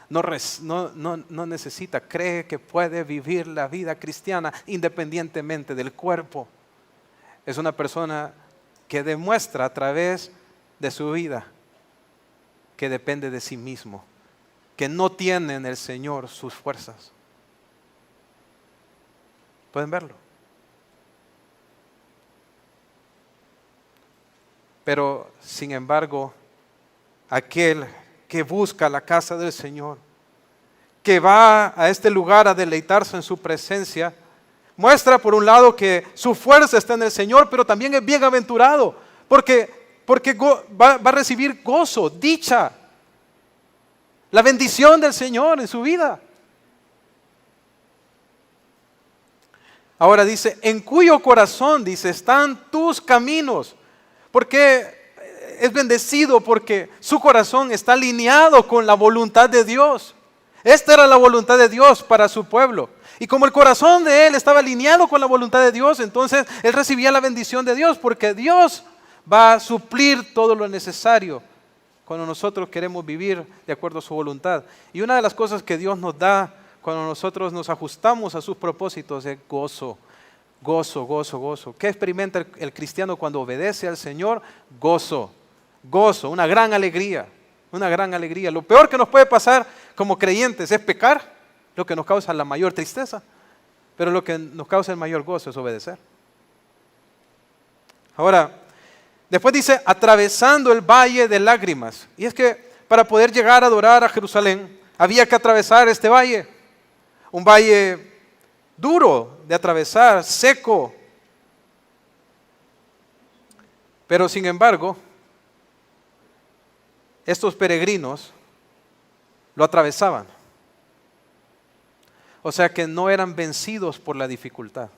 No necesita, cree que puede vivir la vida cristiana independientemente del cuerpo. Es una persona que demuestra a través de su vida que depende de sí mismo, que no tiene en el Señor sus fuerzas. ¿Pueden verlo? Pero, sin embargo, aquel que busca la casa del Señor, que va a este lugar a deleitarse en su presencia, muestra por un lado que su fuerza está en el Señor, pero también es bienaventurado, porque va a recibir gozo, dicha, la bendición del Señor en su vida. Ahora dice, en cuyo corazón, dice, están tus caminos. Porque es bendecido porque su corazón está alineado con la voluntad de Dios. Esta era la voluntad de Dios para su pueblo. Y como el corazón de él estaba alineado con la voluntad de Dios, entonces él recibía la bendición de Dios, porque Dios va a suplir todo lo necesario cuando nosotros queremos vivir de acuerdo a su voluntad. Y una de las cosas que Dios nos da cuando nosotros nos ajustamos a sus propósitos es gozo. Gozo, gozo, gozo. ¿Qué experimenta el cristiano cuando obedece al Señor? Gozo, gozo, una gran alegría, una gran alegría. Lo peor que nos puede pasar como creyentes es pecar, lo que nos causa la mayor tristeza, pero lo que nos causa el mayor gozo es obedecer. Ahora, después dice, atravesando el valle de lágrimas. Y es que para poder llegar a adorar a Jerusalén, había que atravesar este valle, un valle duro de atravesar, seco. Pero sin embargo, estos peregrinos lo atravesaban. O sea que no eran vencidos por la dificultad.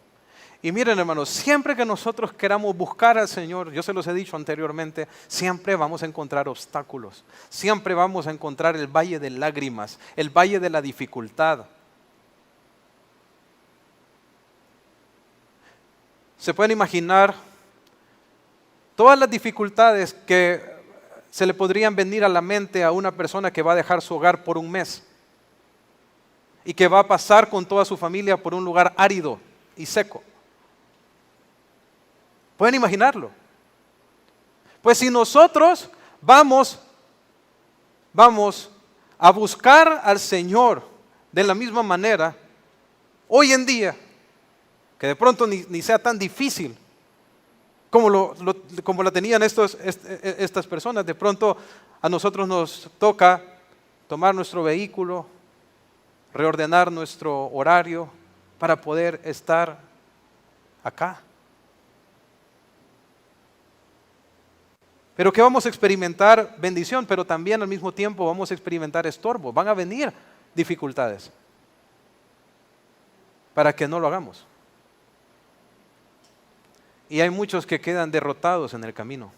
Y miren, hermanos, siempre que nosotros queramos buscar al Señor, yo se los he dicho anteriormente, siempre vamos a encontrar obstáculos. Siempre vamos a encontrar el valle de lágrimas, el valle de la dificultad. Se pueden imaginar todas las dificultades que se le podrían venir a la mente a una persona que va a dejar su hogar por un mes y que va a pasar con toda su familia por un lugar árido y seco. ¿Pueden imaginarlo? Pues si nosotros vamos a buscar al Señor de la misma manera, hoy en día, que de pronto ni sea tan difícil como la tenían estas personas. De pronto a nosotros nos toca tomar nuestro vehículo, reordenar nuestro horario para poder estar acá. Pero que vamos a experimentar bendición, pero también al mismo tiempo vamos a experimentar estorbo. Van a venir dificultades para que no lo hagamos. Y hay muchos que quedan derrotados en el camino.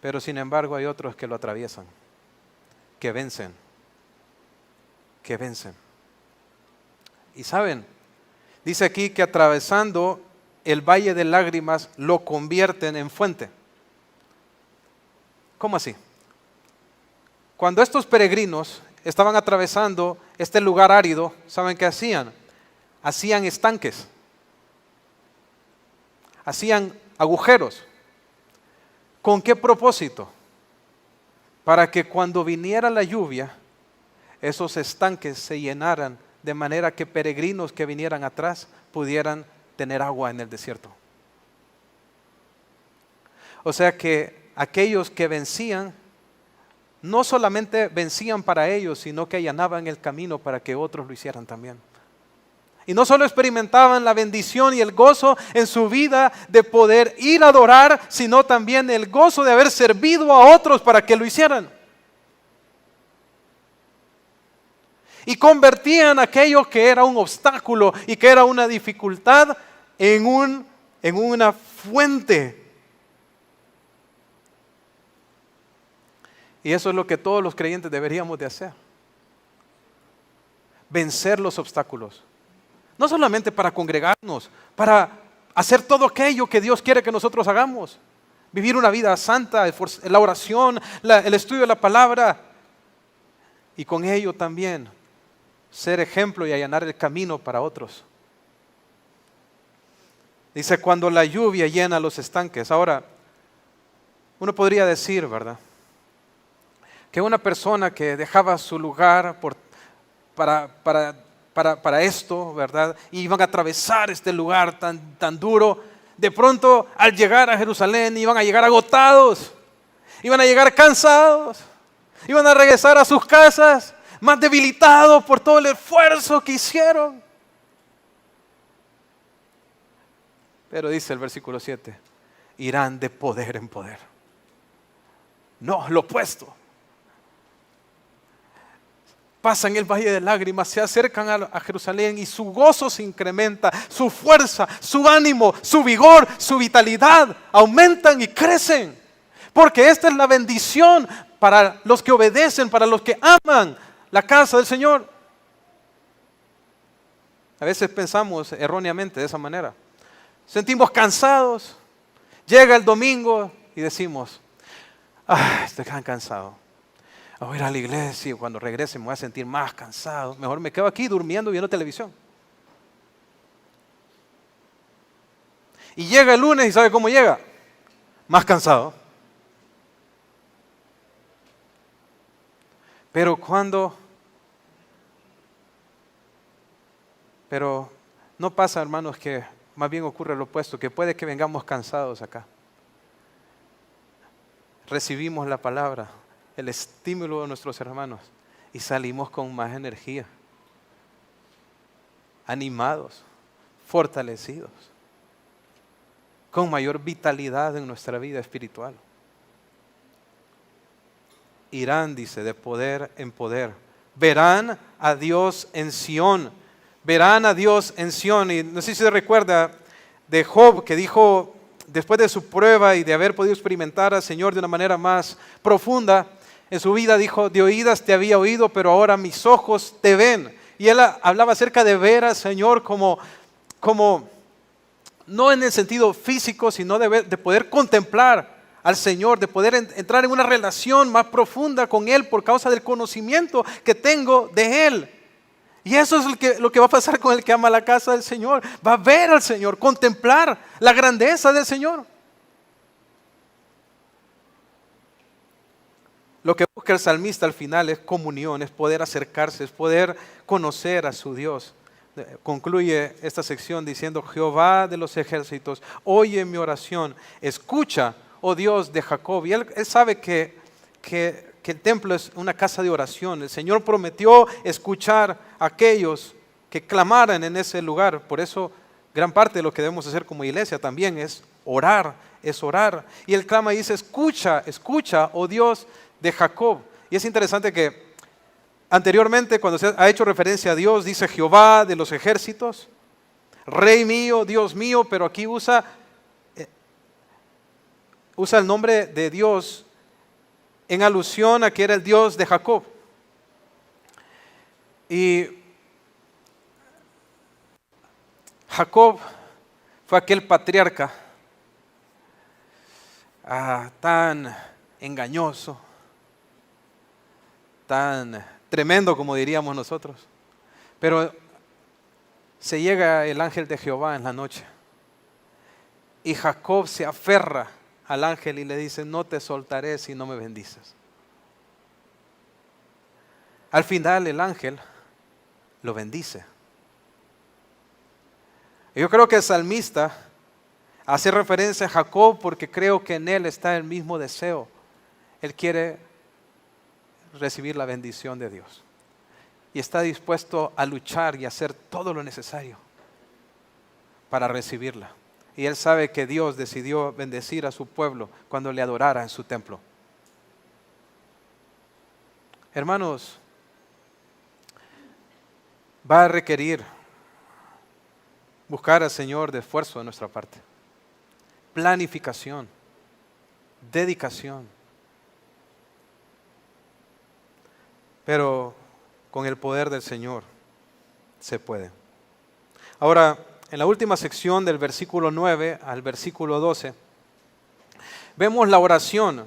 Pero sin embargo hay otros que lo atraviesan, que vencen. Y saben, dice aquí que atravesando el valle de lágrimas lo convierten en fuente. ¿Cómo así? Cuando estos peregrinos estaban atravesando este lugar árido, ¿saben qué hacían? Hacían estanques. Hacían agujeros. ¿Con qué propósito? Para que cuando viniera la lluvia, esos estanques se llenaran de manera que peregrinos que vinieran atrás pudieran tener agua en el desierto. O sea que aquellos que vencían, no solamente vencían para ellos, sino que allanaban el camino para que otros lo hicieran también. Y no solo experimentaban la bendición y el gozo en su vida de poder ir a adorar, sino también el gozo de haber servido a otros para que lo hicieran. Y convertían aquello que era un obstáculo y que era una dificultad en una fuente. Y eso es lo que todos los creyentes deberíamos de hacer. Vencer los obstáculos. No solamente para congregarnos, para hacer todo aquello que Dios quiere que nosotros hagamos. Vivir una vida santa, la oración, el estudio de la palabra. Y con ello también ser ejemplo y allanar el camino para otros. Dice, cuando la lluvia llena los estanques. Ahora, uno podría decir, ¿verdad?, que una persona que dejaba su lugar para esto, ¿verdad?, y iban a atravesar este lugar tan duro, de pronto al llegar a Jerusalén iban a llegar agotados, iban a llegar cansados, iban a regresar a sus casas más debilitados por todo el esfuerzo que hicieron. Pero dice el versículo 7, irán de poder en poder. No, lo opuesto. Pasan el valle de lágrimas, se acercan a Jerusalén y su gozo se incrementa, su fuerza, su ánimo, su vigor, su vitalidad aumentan y crecen. Porque esta es la bendición para los que obedecen, para los que aman la casa del Señor. A veces pensamos erróneamente de esa manera. Sentimos cansados, llega el domingo y decimos, estoy tan cansado. Voy a ir a la iglesia y cuando regrese me voy a sentir más cansado. Mejor me quedo aquí durmiendo viendo televisión. Y llega el lunes y ¿sabe cómo llega? Más cansado. Pero no pasa, hermanos, que más bien ocurre lo opuesto, que puede que vengamos cansados acá. Recibimos la palabra, el estímulo de nuestros hermanos y salimos con más energía, animados, fortalecidos, con mayor vitalidad en nuestra vida espiritual. Irán, dice, de poder en poder. Verán a Dios en Sión. Verán a Dios en Sión. Y no sé si se recuerda de Job, que dijo, después de su prueba y de haber podido experimentar al Señor de una manera más profunda, en su vida dijo, de oídas te había oído, pero ahora mis ojos te ven. Y él hablaba acerca de ver al Señor como no en el sentido físico, sino de poder contemplar al Señor, de poder entrar en una relación más profunda con Él por causa del conocimiento que tengo de Él. Y eso es lo que va a pasar con el que ama la casa del Señor. Va a ver al Señor, contemplar la grandeza del Señor. Lo que busca el salmista al final es comunión, es poder acercarse, es poder conocer a su Dios. Concluye esta sección diciendo, Jehová de los ejércitos, oye mi oración, escucha, oh Dios de Jacob. Y él sabe que el templo es una casa de oración. El Señor prometió escuchar a aquellos que clamaran en ese lugar. Por eso gran parte de lo que debemos hacer como iglesia también es orar. Y él clama y dice, escucha, oh Dios de Jacob. Y es interesante que anteriormente cuando se ha hecho referencia a Dios, dice Jehová de los ejércitos, Rey mío, Dios mío, pero aquí usa el nombre de Dios en alusión a que era el Dios de Jacob. Y Jacob fue aquel patriarca tan engañoso, tan tremendo como diríamos nosotros. Pero se llega el ángel de Jehová en la noche y Jacob se aferra al ángel y le dice, no te soltaré si no me bendices. Al final el ángel lo bendice. Yo creo que el salmista Hace referencia a Jacob porque creo que en él está el mismo deseo. Él quiere recibir la bendición de Dios y está dispuesto a luchar y hacer todo lo necesario para recibirla. Y él sabe que Dios decidió bendecir a su pueblo cuando le adorara en su templo. Hermanos, va a requerir buscar al Señor de esfuerzo de nuestra parte, planificación, dedicación, pero con el poder del Señor se puede. Ahora, en la última sección del versículo 9 al versículo 12, vemos la oración.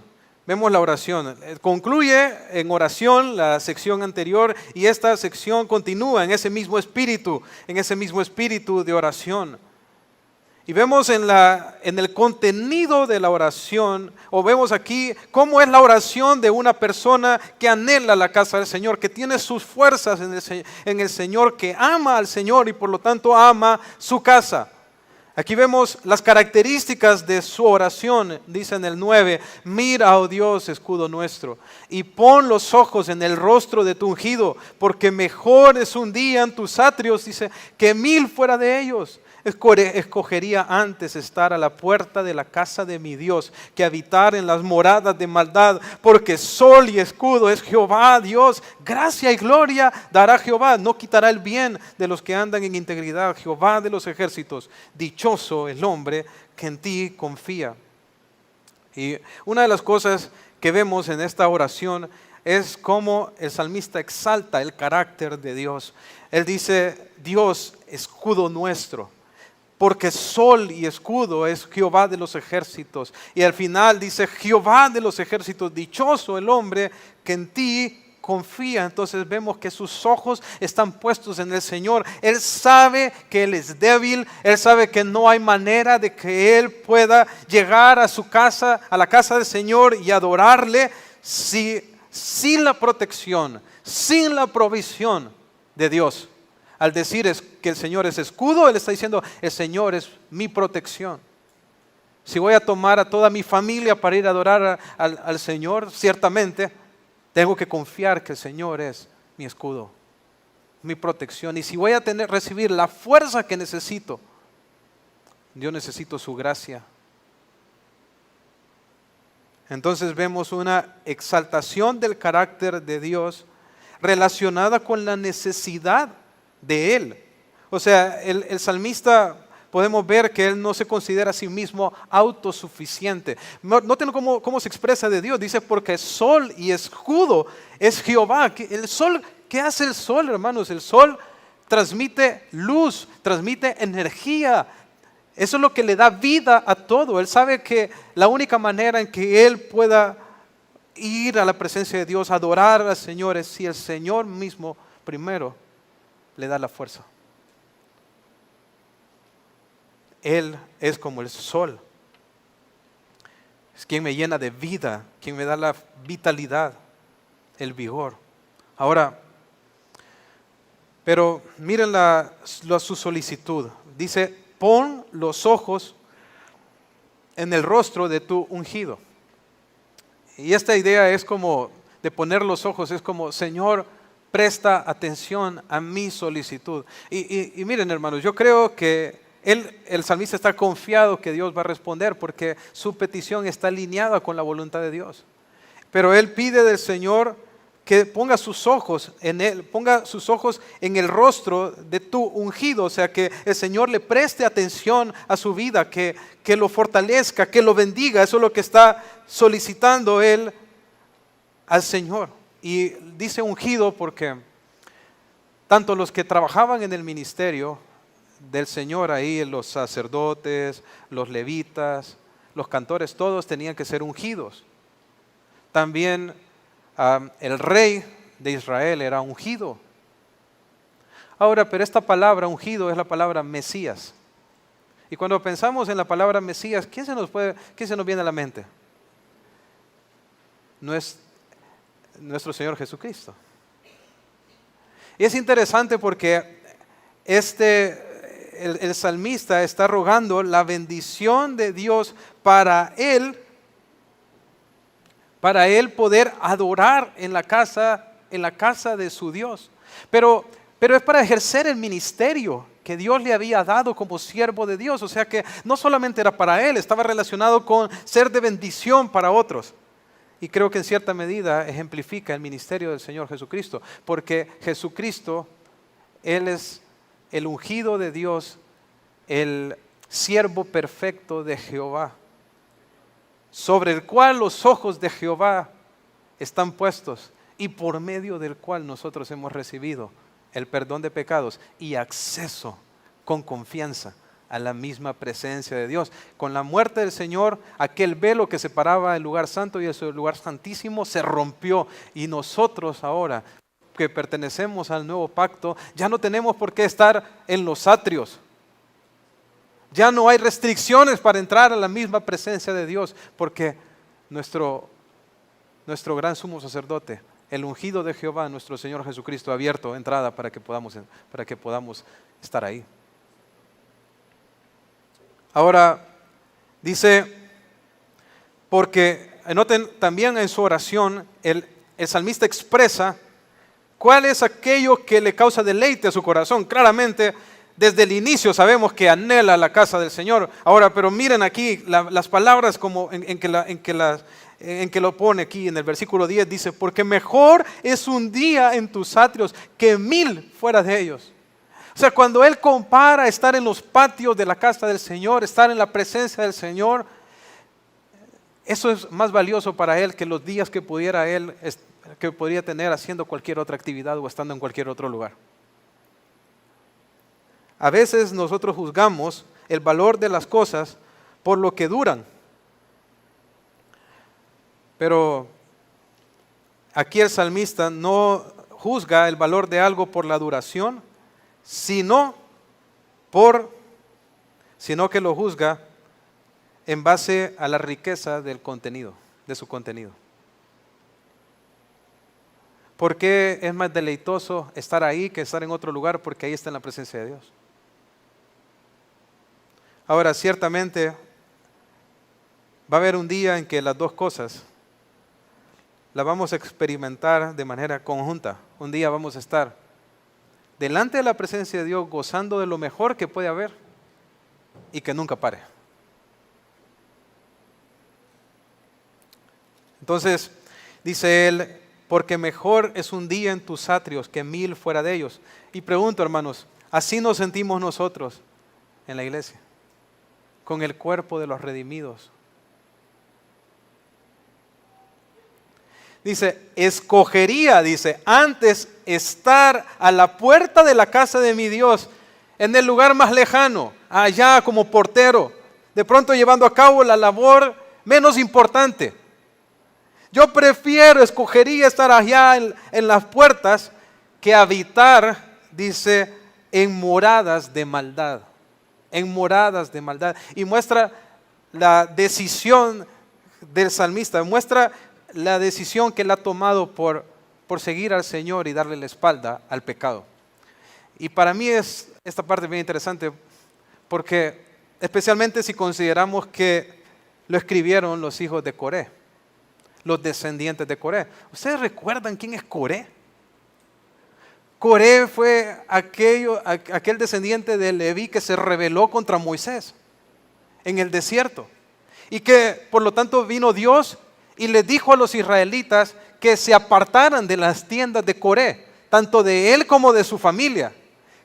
Concluye en oración la sección anterior y esta sección continúa en ese mismo espíritu de oración. Y vemos en el contenido de la oración, o vemos aquí cómo es la oración de una persona que anhela la casa del Señor, que tiene sus fuerzas en el Señor, que ama al Señor y por lo tanto ama su casa. Aquí vemos las características de su oración, dice en el 9, mira, oh Dios, escudo nuestro, y pon los ojos en el rostro de tu ungido, porque mejor es un día en tus atrios, dice, que 1000 fuera de ellos. Escogería antes estar a la puerta de la casa de mi Dios que habitar en las moradas de maldad, porque sol y escudo es Jehová Dios, gracia y gloria dará Jehová, no quitará el bien de los que andan en integridad, Jehová de los ejércitos, dichoso el hombre que en ti confía. Y una de las cosas que vemos en esta oración es cómo el salmista exalta el carácter de Dios. Él dice, Dios, escudo nuestro. Porque sol y escudo es Jehová de los ejércitos. Y al final dice, Jehová de los ejércitos, dichoso el hombre que en ti confía. Entonces vemos que sus ojos están puestos en el Señor. Él sabe que Él es débil. Él sabe que no hay manera de que Él pueda llegar a su casa, a la casa del Señor y adorarle sin la protección, sin la provisión de Dios. Al decir que el Señor es escudo, Él está diciendo, el Señor es mi protección. Si voy a tomar a toda mi familia para ir a adorar al Señor, ciertamente tengo que confiar que el Señor es mi escudo, mi protección. Y si voy a recibir la fuerza que necesito, yo necesito su gracia. Entonces vemos una exaltación del carácter de Dios relacionada con la necesidad de Él. O sea, el salmista podemos ver que él no se considera a sí mismo autosuficiente. Noten cómo se expresa de Dios. Dice, porque sol y escudo es Jehová. El sol, ¿qué hace el sol, hermanos? El sol transmite luz, transmite energía. Eso es lo que le da vida a todo. Él sabe que la única manera en que él pueda ir a la presencia de Dios, adorar al Señor, es si el Señor mismo primero le da la fuerza. Él es como el sol. Es quien me llena de vida, quien me da la vitalidad, el vigor. Ahora, pero miren su solicitud. Dice, pon los ojos en el rostro de tu ungido. Y esta idea es como de poner los ojos, es como, Señor, presta atención a mi solicitud. Y miren, hermanos, yo creo que el salmista está confiado que Dios va a responder porque su petición está alineada con la voluntad de Dios. Pero él pide del Señor que ponga sus ojos en él, ponga sus ojos en el rostro de tu ungido, o sea, que el Señor le preste atención a su vida, que lo fortalezca, que lo bendiga. Eso es lo que está solicitando él al Señor. Y dice ungido porque tanto los que trabajaban en el ministerio del Señor ahí, los sacerdotes, los levitas, los cantores, todos tenían que ser ungidos. También el rey de Israel era ungido. Ahora, pero esta palabra ungido es la palabra Mesías. Y cuando pensamos en la palabra Mesías, ¿qué se nos viene a la mente? No es nuestro Señor Jesucristo. Y es interesante porque este el salmista está rogando la bendición de Dios para él poder adorar en la casa de su Dios. Pero es para ejercer el ministerio que Dios le había dado como siervo de Dios. O sea que no solamente era para él, estaba relacionado con ser de bendición para otros. Y creo que en cierta medida ejemplifica el ministerio del Señor Jesucristo, porque Jesucristo, Él es el ungido de Dios, el siervo perfecto de Jehová, sobre el cual los ojos de Jehová están puestos y por medio del cual nosotros hemos recibido el perdón de pecados y acceso con confianza a la misma presencia de Dios. Con la muerte del Señor, aquel velo que separaba el lugar santo y el lugar santísimo se rompió, y nosotros ahora que pertenecemos al nuevo pacto ya no tenemos por qué estar en los atrios. Ya no hay restricciones para entrar a la misma presencia de Dios, porque nuestro gran sumo sacerdote, el ungido de Jehová, nuestro Señor Jesucristo, ha abierto entrada para que podamos estar ahí. Ahora dice, porque noten también en su oración, el salmista expresa cuál es aquello que le causa deleite a su corazón. Claramente, desde el inicio sabemos que anhela la casa del Señor. Ahora, pero miren aquí las palabras como en que lo pone aquí en el versículo 10, dice, porque mejor es un día en tus atrios que 1000 fuera de ellos. O sea, cuando él compara estar en los patios de la casa del Señor, estar en la presencia del Señor, eso es más valioso para él que los días que podría tener haciendo cualquier otra actividad o estando en cualquier otro lugar. A veces nosotros juzgamos el valor de las cosas por lo que duran. Pero aquí el salmista no juzga el valor de algo por la duración, sino que lo juzga en base a la riqueza del contenido, de su contenido. ¿Por qué es más deleitoso estar ahí que estar en otro lugar? Porque ahí está en la presencia de Dios. Ahora, ciertamente va a haber un día en que las dos cosas las vamos a experimentar de manera conjunta. Un día vamos a estar delante de la presencia de Dios gozando de lo mejor que puede haber y que nunca pare. Entonces, dice él, porque mejor es un día en tus atrios que 1000 fuera de ellos. Y pregunto, hermanos, ¿así nos sentimos nosotros en la iglesia? Con el cuerpo de los redimidos. Dice, escogería, antes estar a la puerta de la casa de mi Dios, en el lugar más lejano, allá como portero, de pronto llevando a cabo la labor menos importante. Yo escogería estar allá en las puertas que habitar, dice, en moradas de maldad. En moradas de maldad. Y muestra la decisión del salmista, muestra la decisión que él ha tomado por seguir al Señor y darle la espalda al pecado. Y para mí es esta parte bien interesante, porque especialmente si consideramos que lo escribieron los hijos de Coré, los descendientes de Coré. ¿Ustedes recuerdan quién es Coré? Coré fue aquel descendiente de Leví que se rebeló contra Moisés en el desierto, y que por lo tanto vino Dios y les dijo a los israelitas que se apartaran de las tiendas de Coré, tanto de él como de su familia,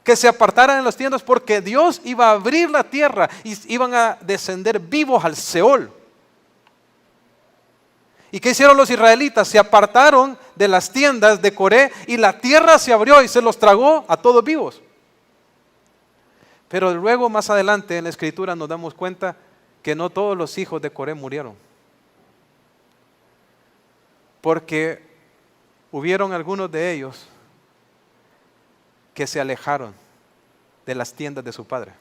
que se apartaran de las tiendas porque Dios iba a abrir la tierra y iban a descender vivos al Seol. ¿Y qué hicieron los israelitas? Se apartaron de las tiendas de Coré y la tierra se abrió y se los tragó a todos vivos. Pero luego más adelante en la escritura nos damos cuenta que no todos los hijos de Coré murieron. Porque hubieron algunos de ellos que se alejaron de las tiendas de su padre.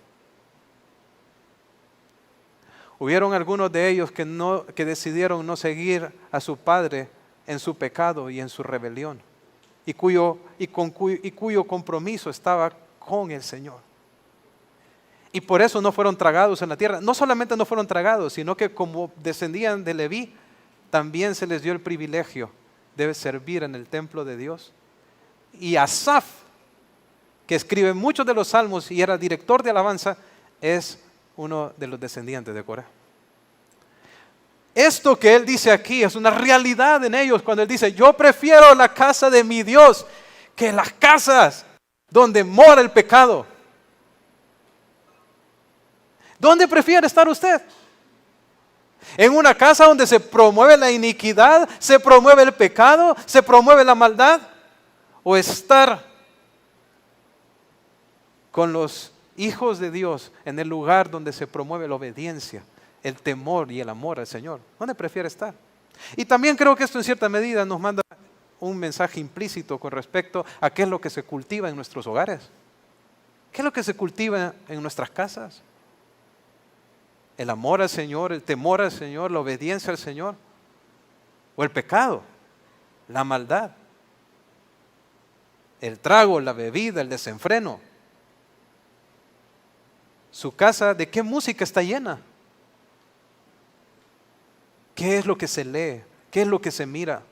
Hubieron algunos de ellos que decidieron no seguir a su padre en su pecado y en su rebelión, y cuyo compromiso estaba con el Señor. Y por eso no fueron tragados en la tierra. No solamente no fueron tragados, sino que como descendían de Leví, también se les dio el privilegio de servir en el templo de Dios. Y Asaf, que escribe muchos de los salmos y era director de alabanza, es uno de los descendientes de Coré. Esto que él dice aquí es una realidad en ellos cuando él dice: yo prefiero la casa de mi Dios que las casas donde mora el pecado. ¿Dónde prefiere estar usted? ¿En una casa donde se promueve la iniquidad, se promueve el pecado, se promueve la maldad? ¿O estar con los hijos de Dios en el lugar donde se promueve la obediencia, el temor y el amor al Señor? ¿Dónde prefiere estar? Y también creo que esto en cierta medida nos manda un mensaje implícito con respecto a qué es lo que se cultiva en nuestros hogares. ¿Qué es lo que se cultiva en nuestras casas? ¿El amor al Señor, el temor al Señor, la obediencia al Señor? ¿O el pecado, la maldad, el trago, la bebida, el desenfreno? ¿Su casa de qué música está llena? ¿Qué es lo que se lee? ¿Qué es lo que se mira?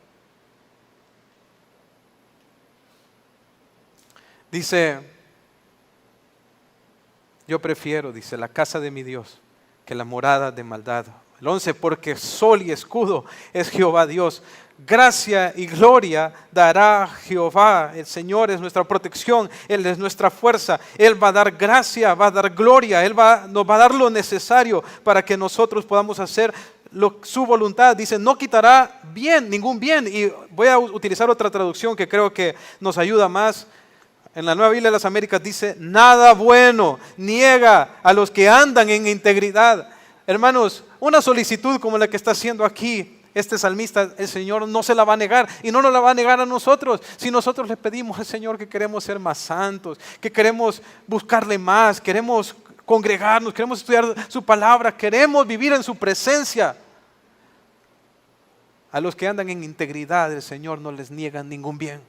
Dice, yo prefiero, dice, la casa de mi Dios que la morada de maldad. El 11, porque sol y escudo es Jehová Dios. Gracia y gloria dará Jehová. El Señor es nuestra protección, Él es nuestra fuerza. Él va a dar gracia, va a dar gloria, nos va a dar lo necesario para que nosotros podamos hacer su voluntad. Dice, no quitará ningún bien. Y voy a utilizar otra traducción que creo que nos ayuda más. En la Nueva Biblia de las Américas dice, nada bueno niega a los que andan en integridad. Hermanos, una solicitud como la que está haciendo aquí este salmista, el Señor no se la va a negar, y no nos la va a negar a nosotros. Si nosotros le pedimos al Señor que queremos ser más santos, que queremos buscarle más, queremos congregarnos, queremos estudiar su palabra, queremos vivir en su presencia. A los que andan en integridad, el Señor no les niega ningún bien.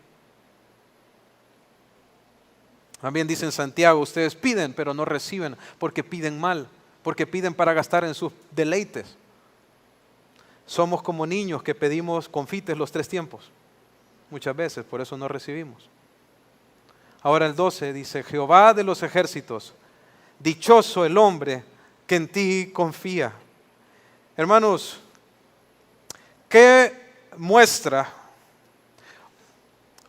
También dice en Santiago, ustedes piden pero no reciben porque piden mal, porque piden para gastar en sus deleites. Somos como niños que pedimos confites los 3 tiempos, muchas veces, por eso no recibimos. Ahora el 12 dice, Jehová de los ejércitos, dichoso el hombre que en ti confía. Hermanos, ¿qué muestra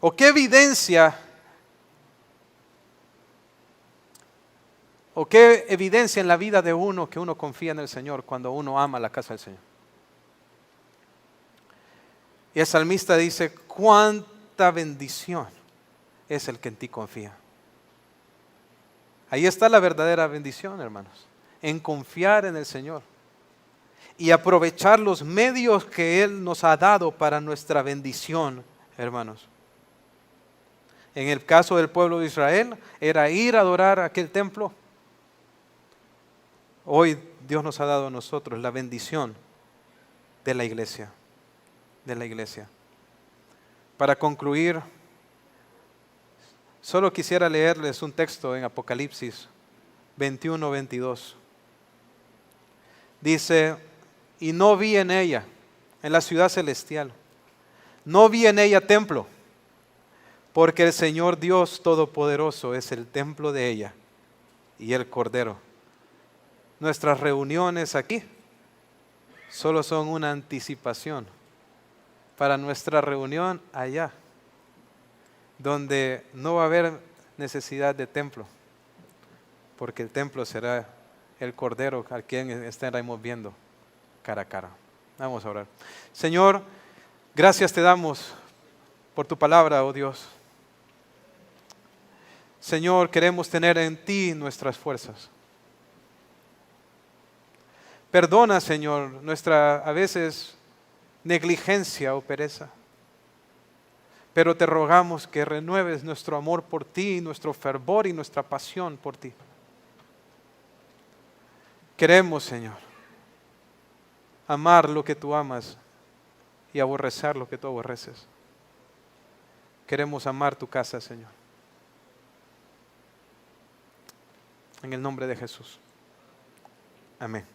o qué evidencia en la vida de uno que uno confía en el Señor cuando uno ama la casa del Señor? Y el salmista dice, cuánta bendición es el que en ti confía. Ahí está la verdadera bendición, hermanos, en confiar en el Señor y aprovechar los medios que Él nos ha dado para nuestra bendición, hermanos. En el caso del pueblo de Israel, era ir a adorar a aquel templo. Hoy Dios nos ha dado a nosotros la bendición de la iglesia. Para concluir, solo quisiera leerles un texto en Apocalipsis 21-22. Dice, y no vi en ella, en la ciudad celestial, no vi en ella templo, porque el Señor Dios Todopoderoso es el templo de ella y el Cordero. Nuestras reuniones aquí solo son una anticipación para nuestra reunión allá, donde no va a haber necesidad de templo, porque el templo será el Cordero al quien estaremos viendo cara a cara. Vamos a orar. Señor, gracias te damos por tu palabra, oh Dios. Señor, queremos tener en ti nuestras fuerzas. Perdona, Señor, nuestra a veces negligencia o pereza. Pero te rogamos que renueves nuestro amor por ti, nuestro fervor y nuestra pasión por ti. Queremos, Señor, amar lo que tú amas y aborrecer lo que tú aborreces. Queremos amar tu casa, Señor. En el nombre de Jesús. Amén.